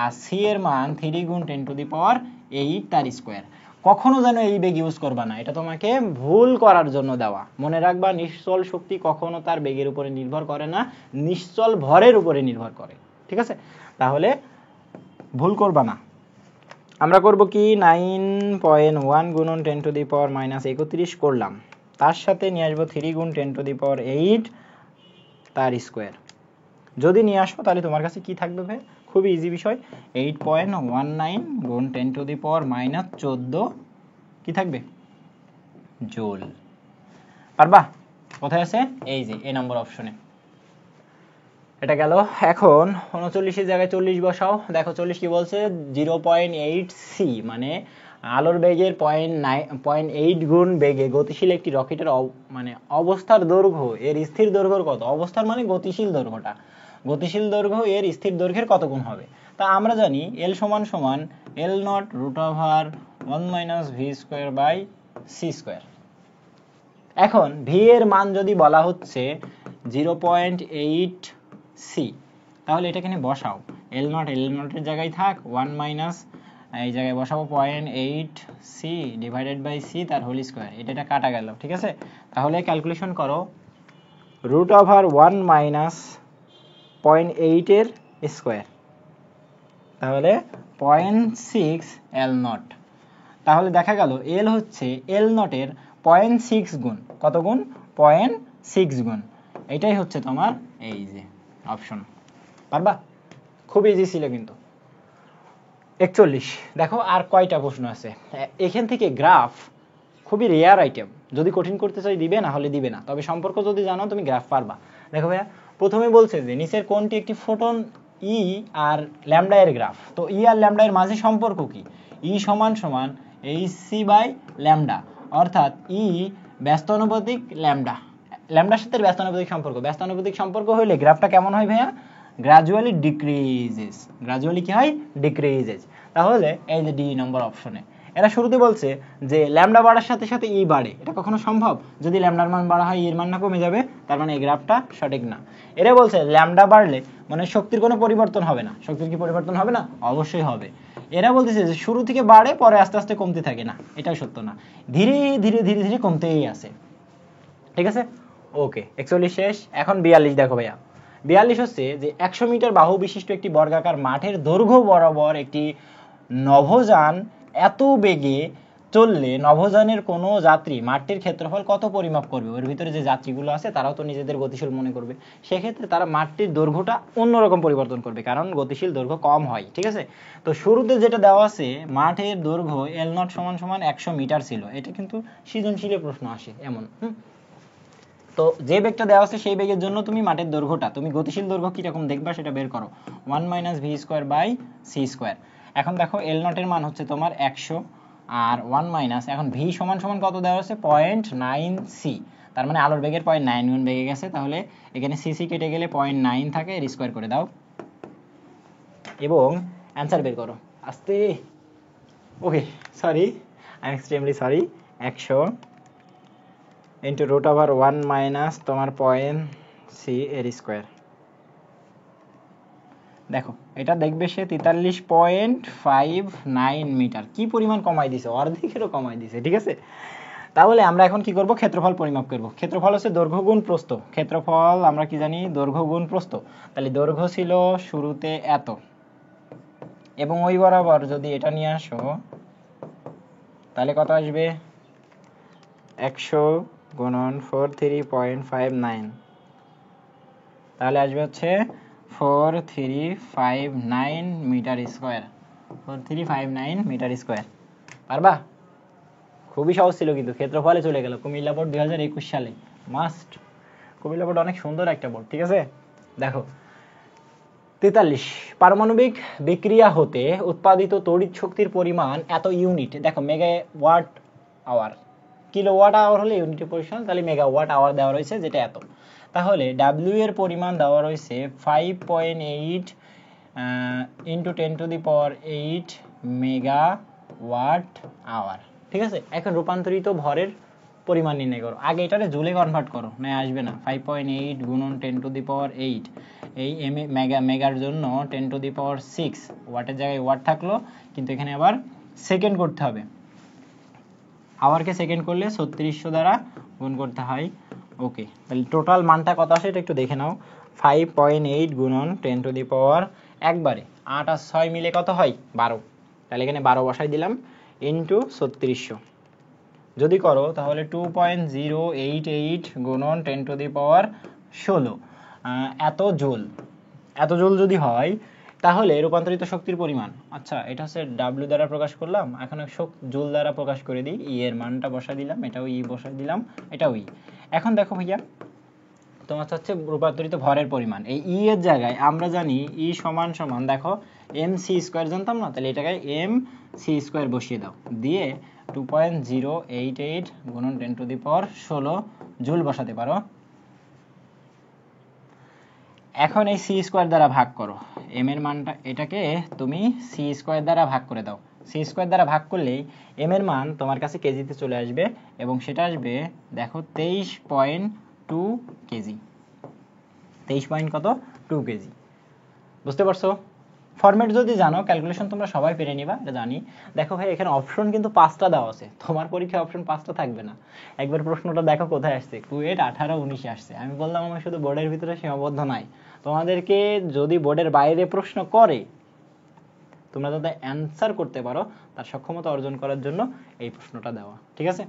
আর c এর মান 3 গুণ 10⁻8 তার স্কয়ার। কখনো যেন এই বেগ ইউজ করবা না, এটা তোমাকে ভুল করার জন্য দেওয়া। মনে রাখবা, নিশ্চল শক্তি কখনো তার বেগের উপরে নির্ভর করে না, নিশ্চল ভরের উপরে নির্ভর করে। ঠিক আছে? তাহলে ভুল করবা না। আমরা করব কি 9.1 গুণন 10⁻⁻31 করলাম, তার সাথে নিয়ে আসবো 3 গুণ 10⁻8 তার স্কয়ার। যদি নিয়ে আসো তাহলে তোমার কাছে কি থাকবে ভাই? খুবই ইজি বিষয়, 8.19 গুণ 10⁻14 কি থাকবে? জুল। পারবা? কোথায় আছে? এই যে এই নম্বর অপশনে। এটা গেল। এখন 39 এর জায়গায় 40 বসাও। দেখো 40 কি বলছে, 0.8 সি, মানে আলোর বেগের 0.8 গুণ বেগে গতিশীল একটি রকেটের মানে অবস্থার দৈর্ঘ্য এর স্থির দৈর্ঘ্যের কত? অবস্থার মানে গতিশীল দৈর্ঘ্যটা, গতিশীল দৈর্ঘ্য এর স্থির দৈর্ঘ্যের কত গুণ হবে? তা আমরা জানি L সমান সমান L0 √1 - v²/c²। এখন ভি এর মান যদি বলা হচ্ছে 0.8 সি, তাহলে এটা এখানে বসাও। L0 এর জায়গায় থাক, 1 এই জায়গায় বসাবো 0.8 সি ডিভাইডেড বাই সি তার হোল স্কয়ার। এটা কাটা গেল। ঠিক আছে? তাহলে ক্যালকুলেশন করো, √1 - 0.8 এর স্কয়ার, তাহলে 0.6 L0। তাহলে দেখা গেল L হচ্ছে L0 এর 0.6 গুণ। কত গুণ? 0.6 গুণ। এটাই হচ্ছে তোমার এই যে অপশন। পারবা? খুব ইজি ছিল কিন্তু। 41 দেখো, আর কয়টা প্রশ্ন আছে এখান থেকে। গ্রাফ খুবই রেয়ার আইটেম, যদি কঠিন করতে চাই দিবে, না হলে দিবে না, তবে সম্পর্ক যদি জানো তুমি গ্রাফ পারবা। দেখো ভাইয়া, প্রথমে বলছে যে নিচের কোনটি একটি ফোটন ই আর ল্যামডা এর গ্রাফ। তো ই আর ল্যামডা এর মাঝে সম্পর্ক কি? ই সমান সমান hc/ল্যামডা, অর্থাৎ ই ব্যস্তানুপাতিক ল্যামডা, ল্যামডার সাথে ব্যস্তানুপাতিক সম্পর্ক। ব্যস্তানুপাতিক সম্পর্ক হইলে গ্রাফটা কেমন হয় ভাইয়া? Gradually decreases. গ্র্যাজুয়ালি কি হয়? ডিক্রিজেস। তাহলে এই যে ডি নম্বর অপশনে এরা শুরুতে বলছে যে ল্যামডা বাড়ার সাথে সাথে ই বাড়ে। এটা কখনো সম্ভব? যদি ল্যামডার মান বাড়া হয় এর মান না কমে যাবে, তার মানে এই গ্রাফটা সঠিক না। এরা বলছে ল্যামডা বাড়লে মানে শক্তির কোনো পরিবর্তন হবে না। শক্তির কি পরিবর্তন হবে না? অবশ্যই হবে। এরা বলতেছে যে শুরু থেকে বাড়ে, পরে আস্তে আস্তে কমতে থাকে। না, এটাও সত্য না, ধীরে ধীরে ধীরে ধীরে কমতেই আছে। ঠিক আছে? ওকে, 41 শেষ। এখন 42 দেখো ভাইয়া। 42 হচ্ছে যে 100 মিটার বাহু বিশিষ্ট একটি বর্গাকার মাঠের দৈর্ঘ্য বরাবর একটি নভোযান এত বেগে চললে নভোযানের কোনো যাত্রী মাঠটির ক্ষেত্রফল কত পরিমাপ করবে? ওর ভিতরে যে যাত্রীগুলো আছে তারাও তো নিজেদের গতিশীল মনে করবে। সেক্ষেত্রে তারা মাঠটির দৈর্ঘ্যটা অন্যরকম পরিবর্তন করবে, কারণ গতিশীল দৈর্ঘ্য কম হয়। ঠিক আছে? তো শুরুতে যেটা দেওয়া আছে, মাঠের দৈর্ঘ্য L0 সমান সমান 100 মিটার ছিল। এটা কিন্তু সৃজনশীলের প্রশ্ন আসে এমন। তো যে বেগটা দেওয়া আছে সেই বেগের জন্য তুমি মাঠের দৈর্ঘ্যটা, তুমি গতিশীল দৈর্ঘ্য কিরকম দেখবা সেটা বের করো, 1 minus V square by C square. এখন দেখো এল নটের মান হচ্ছে তোমার 100 আর 1 মাইনাস, এখন ভি সমান সমান কত দেওয়া আছে 0.9 সি, তার মানে আলোর বেগের 0.9 গুণ বেগে গেছে, তাহলে এখানে সিসি কেটে গেলে 0.9 থাকে, এর স্কোয়ার করে দাও এবং অ্যান্সার বের করো আস্তে। Okay sorry, I am extremely sorry, 100 into root over 1 minus তোমার 0.c এর স্কোয়ার। দেখো এটা দেখবে সে 43.59 মিটার, কি পরিমাণ কমাই দিছে, অর্ধেকেরও কমাই দিছে, ঠিক আছে। তাহলে আমরা এখন কি করব, ক্ষেত্রফল পরিমাপ করব। ক্ষেত্রফল হচ্ছে দৈর্ঘ্য গুণ প্রস্থ, ক্ষেত্রফল আমরা কি জানি দৈর্ঘ্য গুণ প্রস্থ, তাহলে দৈর্ঘ্য ছিল শুরুতে এত এবং ওই বরাবর যদি এটা নিয়ে আসো তাহলে কত আসবে 100 গুণন 43.59, তাহলে আসবে হচ্ছে 4359 মিটার স্কোয়ার, 4359 মিটার স্কোয়ার। পারবা? খুবই সহজ ছিল কিন্তু, ক্ষেত্রফলে চলে গেল। কুমিল্লা বোর্ড 2021 সালে, মাস্ট। কুমিল্লা বোর্ড অনেক সুন্দর একটা বোর্ড, ঠিক আছে। দেখো 43, পারমাণবিক বিক্রিয়া হতে উৎপাদিত তড়িৎ শক্তির পরিমাণ এত ইউনিট। দেখো মেগাওয়াট আওয়ার, কিলোওয়াট আওয়ার হলে ইউনিটের পরিমাণ, তাহলে মেগাওয়াট আওয়ার দেওয়া রয়েছে যেটা এত, তাহলে ডাব্লিউ এর পরিমাণ দেওয়া রয়েছে 5.8 ইন্টু 10⁸ মেগাওয়াট আওয়ার, ঠিক আছে। এখন রূপান্তরিত ভরের পরিমাণ নির্ণয় করো, আগে এটারে জুলে কনভার্ট করো, না আসবে না। 5.8 গুণন 10⁸, এই মেগার জন্য 10⁶, ওয়াটের জায়গায় ওয়াট থাকলো, কিন্তু এখানে আবার সেকেন্ড করতে হবে, আওয়ারকে সেকেন্ড করলে 3600 দ্বারা গুণ করতে হয়। ওকে, তাহলে টোটাল মানটা কত আসে এটা একটু দেখে নাও। 5.8 গুণন 10⁻, একবারে 8 আর 6 মিলে কত হয় 12, তাহলে এখানে 12 বসাই দিলাম ইন্টু 3600। যদি করো তাহলে 2.088 গুণন 10⁻16 এত জুল, এত জুল যদি হয় তাহলে রূপান্তরিত শক্তির পরিমাণ, আচ্ছা এটা হচ্ছে ডাব্লিউ দ্বারা প্রকাশ করলাম, এখন জুল দ্বারা প্রকাশ করে দিই, ই এর মানটা বসাই দিলাম, এটাও ই বসাই দিলাম, এটাও ই। এখন দেখো ভাইয়া তোমার হচ্ছে রূপান্তরিত ভরের পরিমাণ, এই ই এর জায়গায় আমরা জানি ই সমান সমান, দেখো এম সি স্কোয়ার জানতাম না, তাহলে এটাকে এম সি স্কোয়ার বসিয়ে দাও, দিয়ে 2.088 গুণন 10⁻16 জুল বসাতে পারো। এখন এই সি স্কোয়ার দ্বারা ভাগ করো, এম এর মানটা, এটাকে তুমি সি স্কোয়ার দ্বারা ভাগ করে দাও, সি স্কোয়ার দ্বারা ভাগ করলেই এম এর মান তোমার কাছে কেজিতে চলে আসবে এবং সেটা আসবে দেখো 23.2 কেজি, 23.2 কেজি। বুঝতে পারছো? ফরম্যাট যদি জানো, ক্যালকুলেশন তোমরা সবাই পেরে নিবা, এটা জানি। দেখো ভাই এখানে অপশন কিন্তু 5টা দেওয়া আছে, তোমার পরীক্ষায় অপশন 5টা থাকবে না। একবার প্রশ্নটা দেখো কোথায় আসছে, কুয়েট 18-19 আসছে। আমি বললাম আমার শুধু বোর্ডের ভিতরে সীমাবদ্ধ নাই, তোমাদেরকে যদি বোর্ডের বাইরে প্রশ্ন করে তোমরা যাতে অ্যান্সার করতে পারো তার সক্ষমতা অর্জন করার জন্য এই প্রশ্নটা দেওয়া, ঠিক আছে।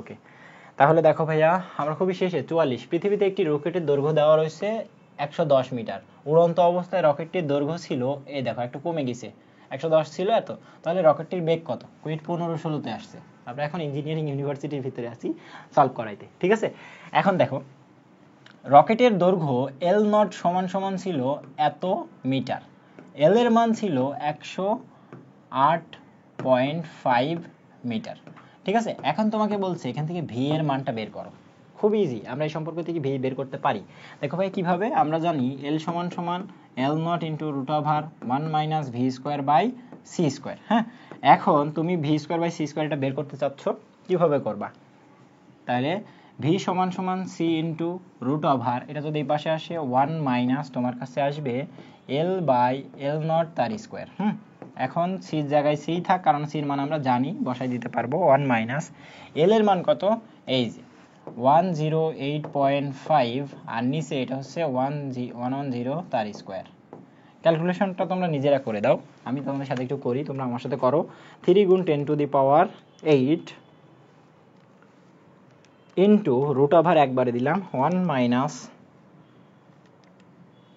ওকে, তাহলে দেখো ভাইয়া আমরা খুবই শেষে 44, পৃথিবীতে একটি রকেটের দৈর্ঘ্য দেওয়া রয়েছে 110 মিটার, উড়ন্ত অবস্থায় রকেটটির দৈর্ঘ্য ছিল, এই দেখো একটু কমে গেছে, 110 ছিল এত, তাহলে রকেটটির বেগ কত, কুইট 15-16-তে আসছে। আমরা এখন ইঞ্জিনিয়ারিং ইউনিভার্সিটির ভিতরে আছি সলভ করাইতে, ঠিক আছে। এখন দেখো রকেটের দৈর্ঘ্য এল নট সমান সমান ছিল এত মিটার, এল এর মান ছিল 108.5 মিটার, ঠিক আছে। এখন তোমাকে বলছে এখান থেকে ভি এর মানটা বের করো, খুব ইজি, আমরা এই সম্পর্ক থেকে ভি বের করতে পারি। দেখো ভাই কিভাবে, আমরা জানি এল সমান সমান L naught into root over 1 minus V square by C square. হ্যাঁ, এখন তুমি V square by C square এটা বের করতে চাচ্ছ, কিভাবে করবা, তাহলে ভি সমান সমান সি ইন্টু রুট ওভার, এটা যদি এই পাশে আসে 1 মাইনাস তোমার কাছে আসবে এল বাই এল নট তার স্কোয়ার। এখন সির জায়গায় সি থাক, কারণ সির মান আমরা জানি, বসাই দিতে পারবো 1 মাইনাস এল এর মান কত, এই যে 108.5, আর নিচে এটা হচ্ছে 110 তার স্কোয়ার। ক্যালকুলেশনটা তোমরা নিজেরা করে দাও, আমি তোমাদের সাথে একটু করি, তোমরা আমার সাথে করো। 3 গুণ 10⁸ ইন্টু রুট ওভার একবারে দিলাম 1 মাইনাস,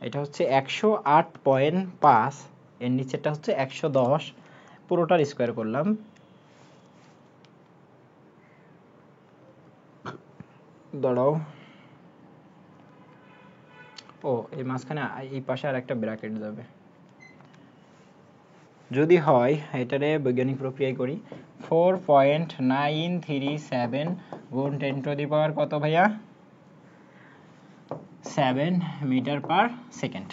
এটা হচ্ছে 108.5, এর নিচেরটা হচ্ছে 110, পুরোটার স্কোয়ার করলাম, দাঁড়াও ও এই মাঝখানে এই পাশে আর একটা ব্র্যাকেট যাবে যদি হয় এটারে বৈজ্ঞানিক প্রক্রিয়ায় করি 4.937 গুণ 10 টু দি পাওয়ার কত ভাইয়া 7 মিটার পার সেকেন্ড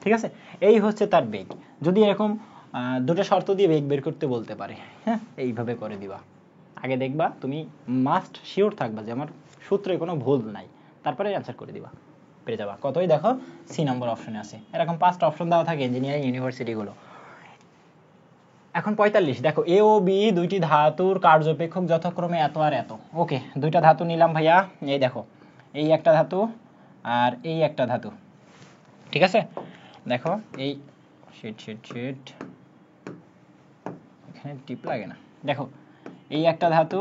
ঠিক আছে এই হচ্ছে তার বেগ যদি এরকম দুটো শর্ত দিয়ে বেগ বের করতে বলতে পারে হ্যাঁ এইভাবে করে দিবা আগে দেখবা তুমি মাস্ট শিওর থাকবা যে আমার সূত্রে কোনো ভুল নাই তারপরে অ্যানসার করে দিবা পেয়ে যাবা কতই দেখো সি নম্বর অপশনে আছে এরকম 5টা অপশন দেওয়া থাকে ইঞ্জিনিয়ারিং ইউনিভার্সিটিগুলো এখন 45 দেখো এ ও বি দুইটি ধাতুর কার্যপেক্ষক যথাক্রমে এত আর এত ওকে দুইটা ধাতু নিলাম ভাইয়া এই দেখো এই একটা ধাতু আর এই একটা ধাতু ঠিক আছে দেখো এই শিট এখানে টিপ লাগে না দেখো এই একটা ধাতু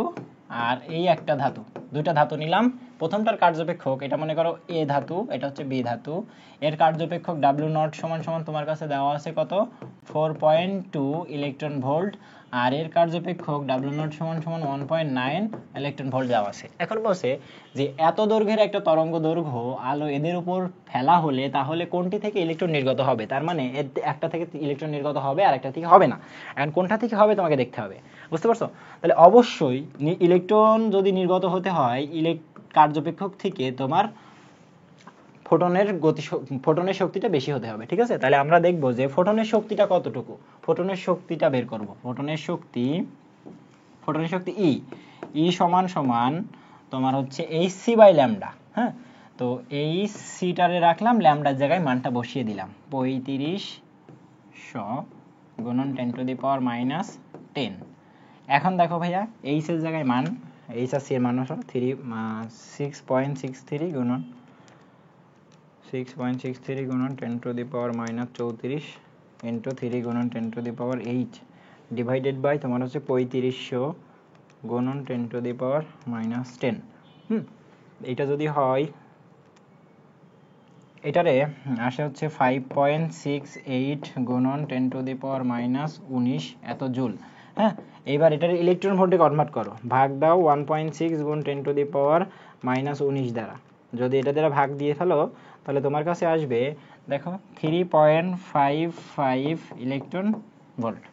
আর এই একটা ধাতু দুইটা ধাতু নিলাম প্রথমটার কার্যপেক্ষক এটা মনে করো এ ধাতু এটা হচ্ছে বি ধাতু এর কার্যপেক্ষক W0 সমান সমান তোমার কাছে দেওয়া আছে কত 4.2 ইলেকট্রন ভোল্ট আর এর কার্যপেক্ষক W0 সমান সমান 1.9 ইলেকট্রন ভোল্ট দেওয়া আছে এখন বলছে যে এত দৈর্ঘ্যের একটা তরঙ্গ দৈর্ঘ্য আলো এদের উপর ফেলা হলে তাহলে কোনটি থেকে ইলেকট্রন নির্গত হবে তার মানে একটা থেকে ইলেকট্রন নির্গত হবে আর একটা থেকে হবে না এখন কোনটা থেকে হবে তোমাকে দেখতে হবে বুঝতে পারছো তাহলে অবশ্যই ইলেকট্রন যদি নির্গত হতে হয় কার্যপেক্ষক থেকে তোমার ফোটনের শক্তিটা বেশি হতে হবে ঠিক আছে তাহলে আমরা দেখব যে ফোটনের শক্তিটা কতটুকু ফোটনের শক্তিটা বের করব ফোটনের শক্তি ই সমান সমান তোমার হচ্ছে hc বাই ল্যামডা হ্যাঁ তো এই সিটারে রাখলাম ল্যামডার জায়গায় মানটা বসিয়ে দিলাম 3500 গুণন 10 টু দি পাওয়ার মাইনাস 10 এখন দেখো ভাইয়া h এর জায়গায় মান HRC এর মান হলো 6.63 গুণন 10 to the power minus 34 into 3 গুণন 10 to the power 8 divided by তোমার হচ্ছে 3500 গুণন 10 টু দি পাওয়ার মাইনাস 10 এটা যদি হয় এটারে আসে হচ্ছে 5.68 গুণন 10 টু দি পাওয়ার মাইনাস 19 এত জুল হ্যাঁ এবার এটার ইলেকট্রন ভোল্টে কনভার্ট করো ভাগ দাও 1.6 গুণ 10 টু দি পাওয়ার মাইনাস 19 দ্বারা যদি এটা দ্বারা ভাগ দিয়ে ফেলো তাহলে তোমার কাছে আসবে দেখো 3.55 ইলেকট্রন ভোল্ট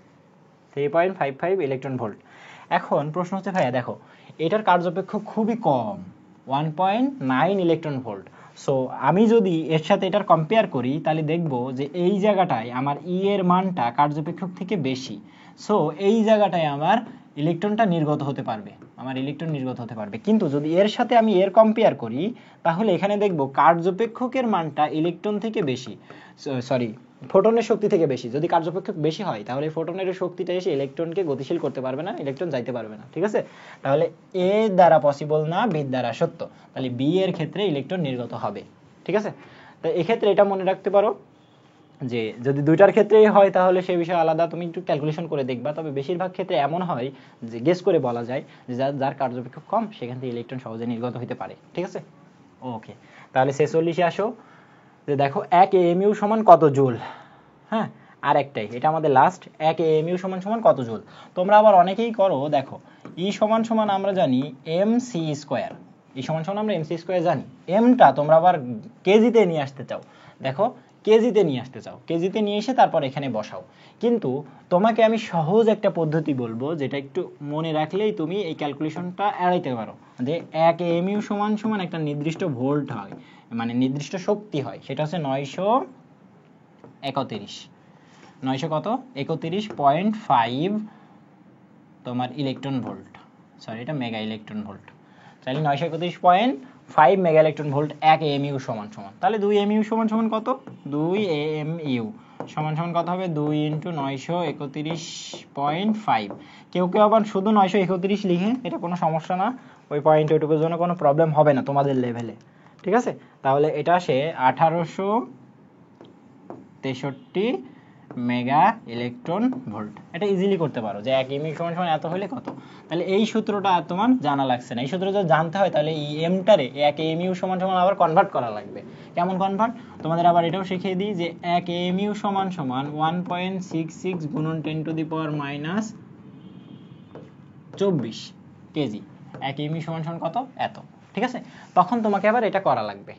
3.55 ইলেকট্রন ভোল্ট এখন প্রশ্ন হচ্ছে ভাইয়া দেখো এটার কার্যপেক্ষক খুবই কম 1.9 ইলেকট্রন ভোল্ট সো আমি যদি এর সাথে এটার কম্পেয়ার করি তাহলে দেখব যে এই জায়গাটায় আমার ই এর মানটা কার্যপেক্ষক থেকে বেশি সো এই জায়গাটায় আমার ইলেকট্রনটা নির্গত হতে পারবে কিন্তু যদি এর সাথে আমি এর কম্পেয়ার করি তাহলে এখানে দেখব কার্যপেক্ষকের মানটা ইলেকট্রন থেকে বেশি ফোটনের শক্তি থেকে বেশি যদি কার্যপেক্ষক বেশি হয় তাহলে ফোটনের শক্তিটা এসে ইলেকট্রনকে গতিশীল করতে পারবে না ইলেকট্রন যাইতে পারবে না ঠিক আছে তাহলে এ দ্বারা পসিবল না বি দ্বারা সত্য তাহলে বি এর ক্ষেত্রে ইলেকট্রন নির্গত হবে ঠিক আছে তো এই ক্ষেত্রে এটা মনে রাখতে পারো যে যদি দুইটার ক্ষেত্রেই হয় তাহলে সেই বিষয়ে আলাদা তুমি একটু ক্যালকুলেশন করে দেখবা তবে বেশিরভাগ ক্ষেত্রে এমন হয় যে গেস করে বলা যায় যে যার কার্যপেক্ষক কম সেখান থেকে ইলেকট্রন সহজে নির্গত হতে পারে ঠিক আছে ওকে তাহলে 46 আসো যে দেখো 1 AMU সমান কত জুল হ্যাঁ আর একটাই এটা আমাদের লাস্ট 1 AMU সমান সমান কত জুল তোমরা আবার অনেকেই করো দেখো E সমান সমান আমরা জানি mc স্কয়ার E সমান সমান আমরা mc স্কয়ার জানি mটা তোমরা আবার কেজিতে নিয়ে আসতে চাও দেখো কেজিতে নিয়ে আসতে চাও কেজিতে নিয়ে এসে তারপর এখানে বসাও কিন্তু তোমাকে আমি সহজ একটা পদ্ধতি বলবো যেটা একটু মনে রাখলেই তুমি এই ক্যালকুলেশনটা এড়াইতে পারো যে 1 AMU সমান সমান একটা নির্দিষ্ট ভোল্ট হয় মানে নির্দিষ্ট শক্তি হয় সেটা হচ্ছে 931 কত 31.5 তোমার ইলেকট্রন ভোল্ট সরি এটা মেগা ইলেকট্রন ভোল্ট তাহলে 931.5 মেগা ইলেকট্রন ভোল্ট 1 AMU সমান সমান তাহলে 2 AMU সমান সমান কত 2 AMU সমান সমান কত হবে 2 * 931.5 কেউ আবার শুধু 931 লিখে এটা কোনো সমস্যা না ওই পয়েন্ট ওইটুকুর জন্য কোনো প্রবলেম হবে না তোমাদের লেভেলে ঠিক আছে তাহলে এটা আসে 1863 মেগা ইলেকট্রন ভোল্ট এটা ইজিলি করতে পারো যে 1 এমই সমান সমান এত হলে কত তাহলে এই সূত্রটা তোমার জানা লাগছে না এই সূত্র যদি জানতে হয় তাহলে এই এমটারে 1 এমইউ সমান সমান আবার কনভার্ট করা লাগবে কেমন কনভার্ট তোমাদের আবার এটাও শিখিয়ে দিই যে 1 এমইউ সমান সমান 1.66 গুণন 10 to the power minus 24 KG 1 mu সমান সমান কত এত ঠিক আছে তখন তোমাকে আবার এটা করা লাগবে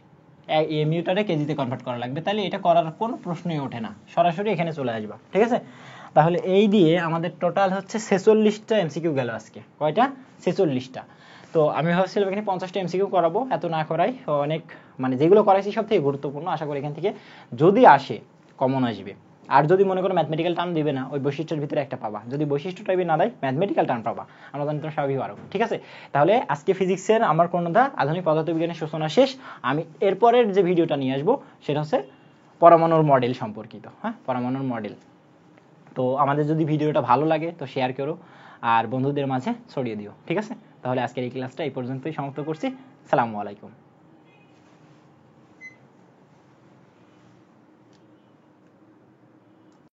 মিউটারে কেজিতে কনভার্ট করা লাগবে, তাহলে এটা করার কোনো প্রশ্নই ওঠে না, সরাসরি এখানে চলে আসবা। ঠিক আছে, তাহলে এই দিয়ে আমাদের টোটাল হচ্ছে 46টা এমসিকিউ গেল আজকে। কয়টা? 46টা। তো আমি ভাবছিলাম এখানে 50টা এমসিকিউ করাবো, এত না করাই অনেক, মানে যেগুলো করাইছি সব থেকে গুরুত্বপূর্ণ। আশা করি এখান থেকে যদি আসে কমন আসবে। আর যদি মনে করো ম্যাথমেটিক্যাল টার্ম দিবে না, ওই বৈশিষ্ট্যের ভিতরে একটা পাবা। যদি বৈশিষ্ট্য টাইপে না দেয়, ম্যাথমেটিক্যাল টার্ম পাবা। আমরা জানি তো স্বাভাবিক আরো। ঠিক আছে, তাহলে আজকে ফিজিক্সের আমার কোনটা আধুনিক পদার্থবিজ্ঞানের সূচনা শেষ। আমি এরপরের যে ভিডিওটা নিয়ে আসবো সেটা হচ্ছে পরমাণুর মডেল সম্পর্কিত। হ্যাঁ, পরমাণুর মডেল। তো আমাদের যদি ভিডিওটা ভালো লাগে তো শেয়ার করো আর বন্ধুদের মাঝে ছড়িয়ে দিও। ঠিক আছে, তাহলে আজকের এই ক্লাসটা এই পর্যন্তই সমাপ্ত করছি। আসসালামু আলাইকুম।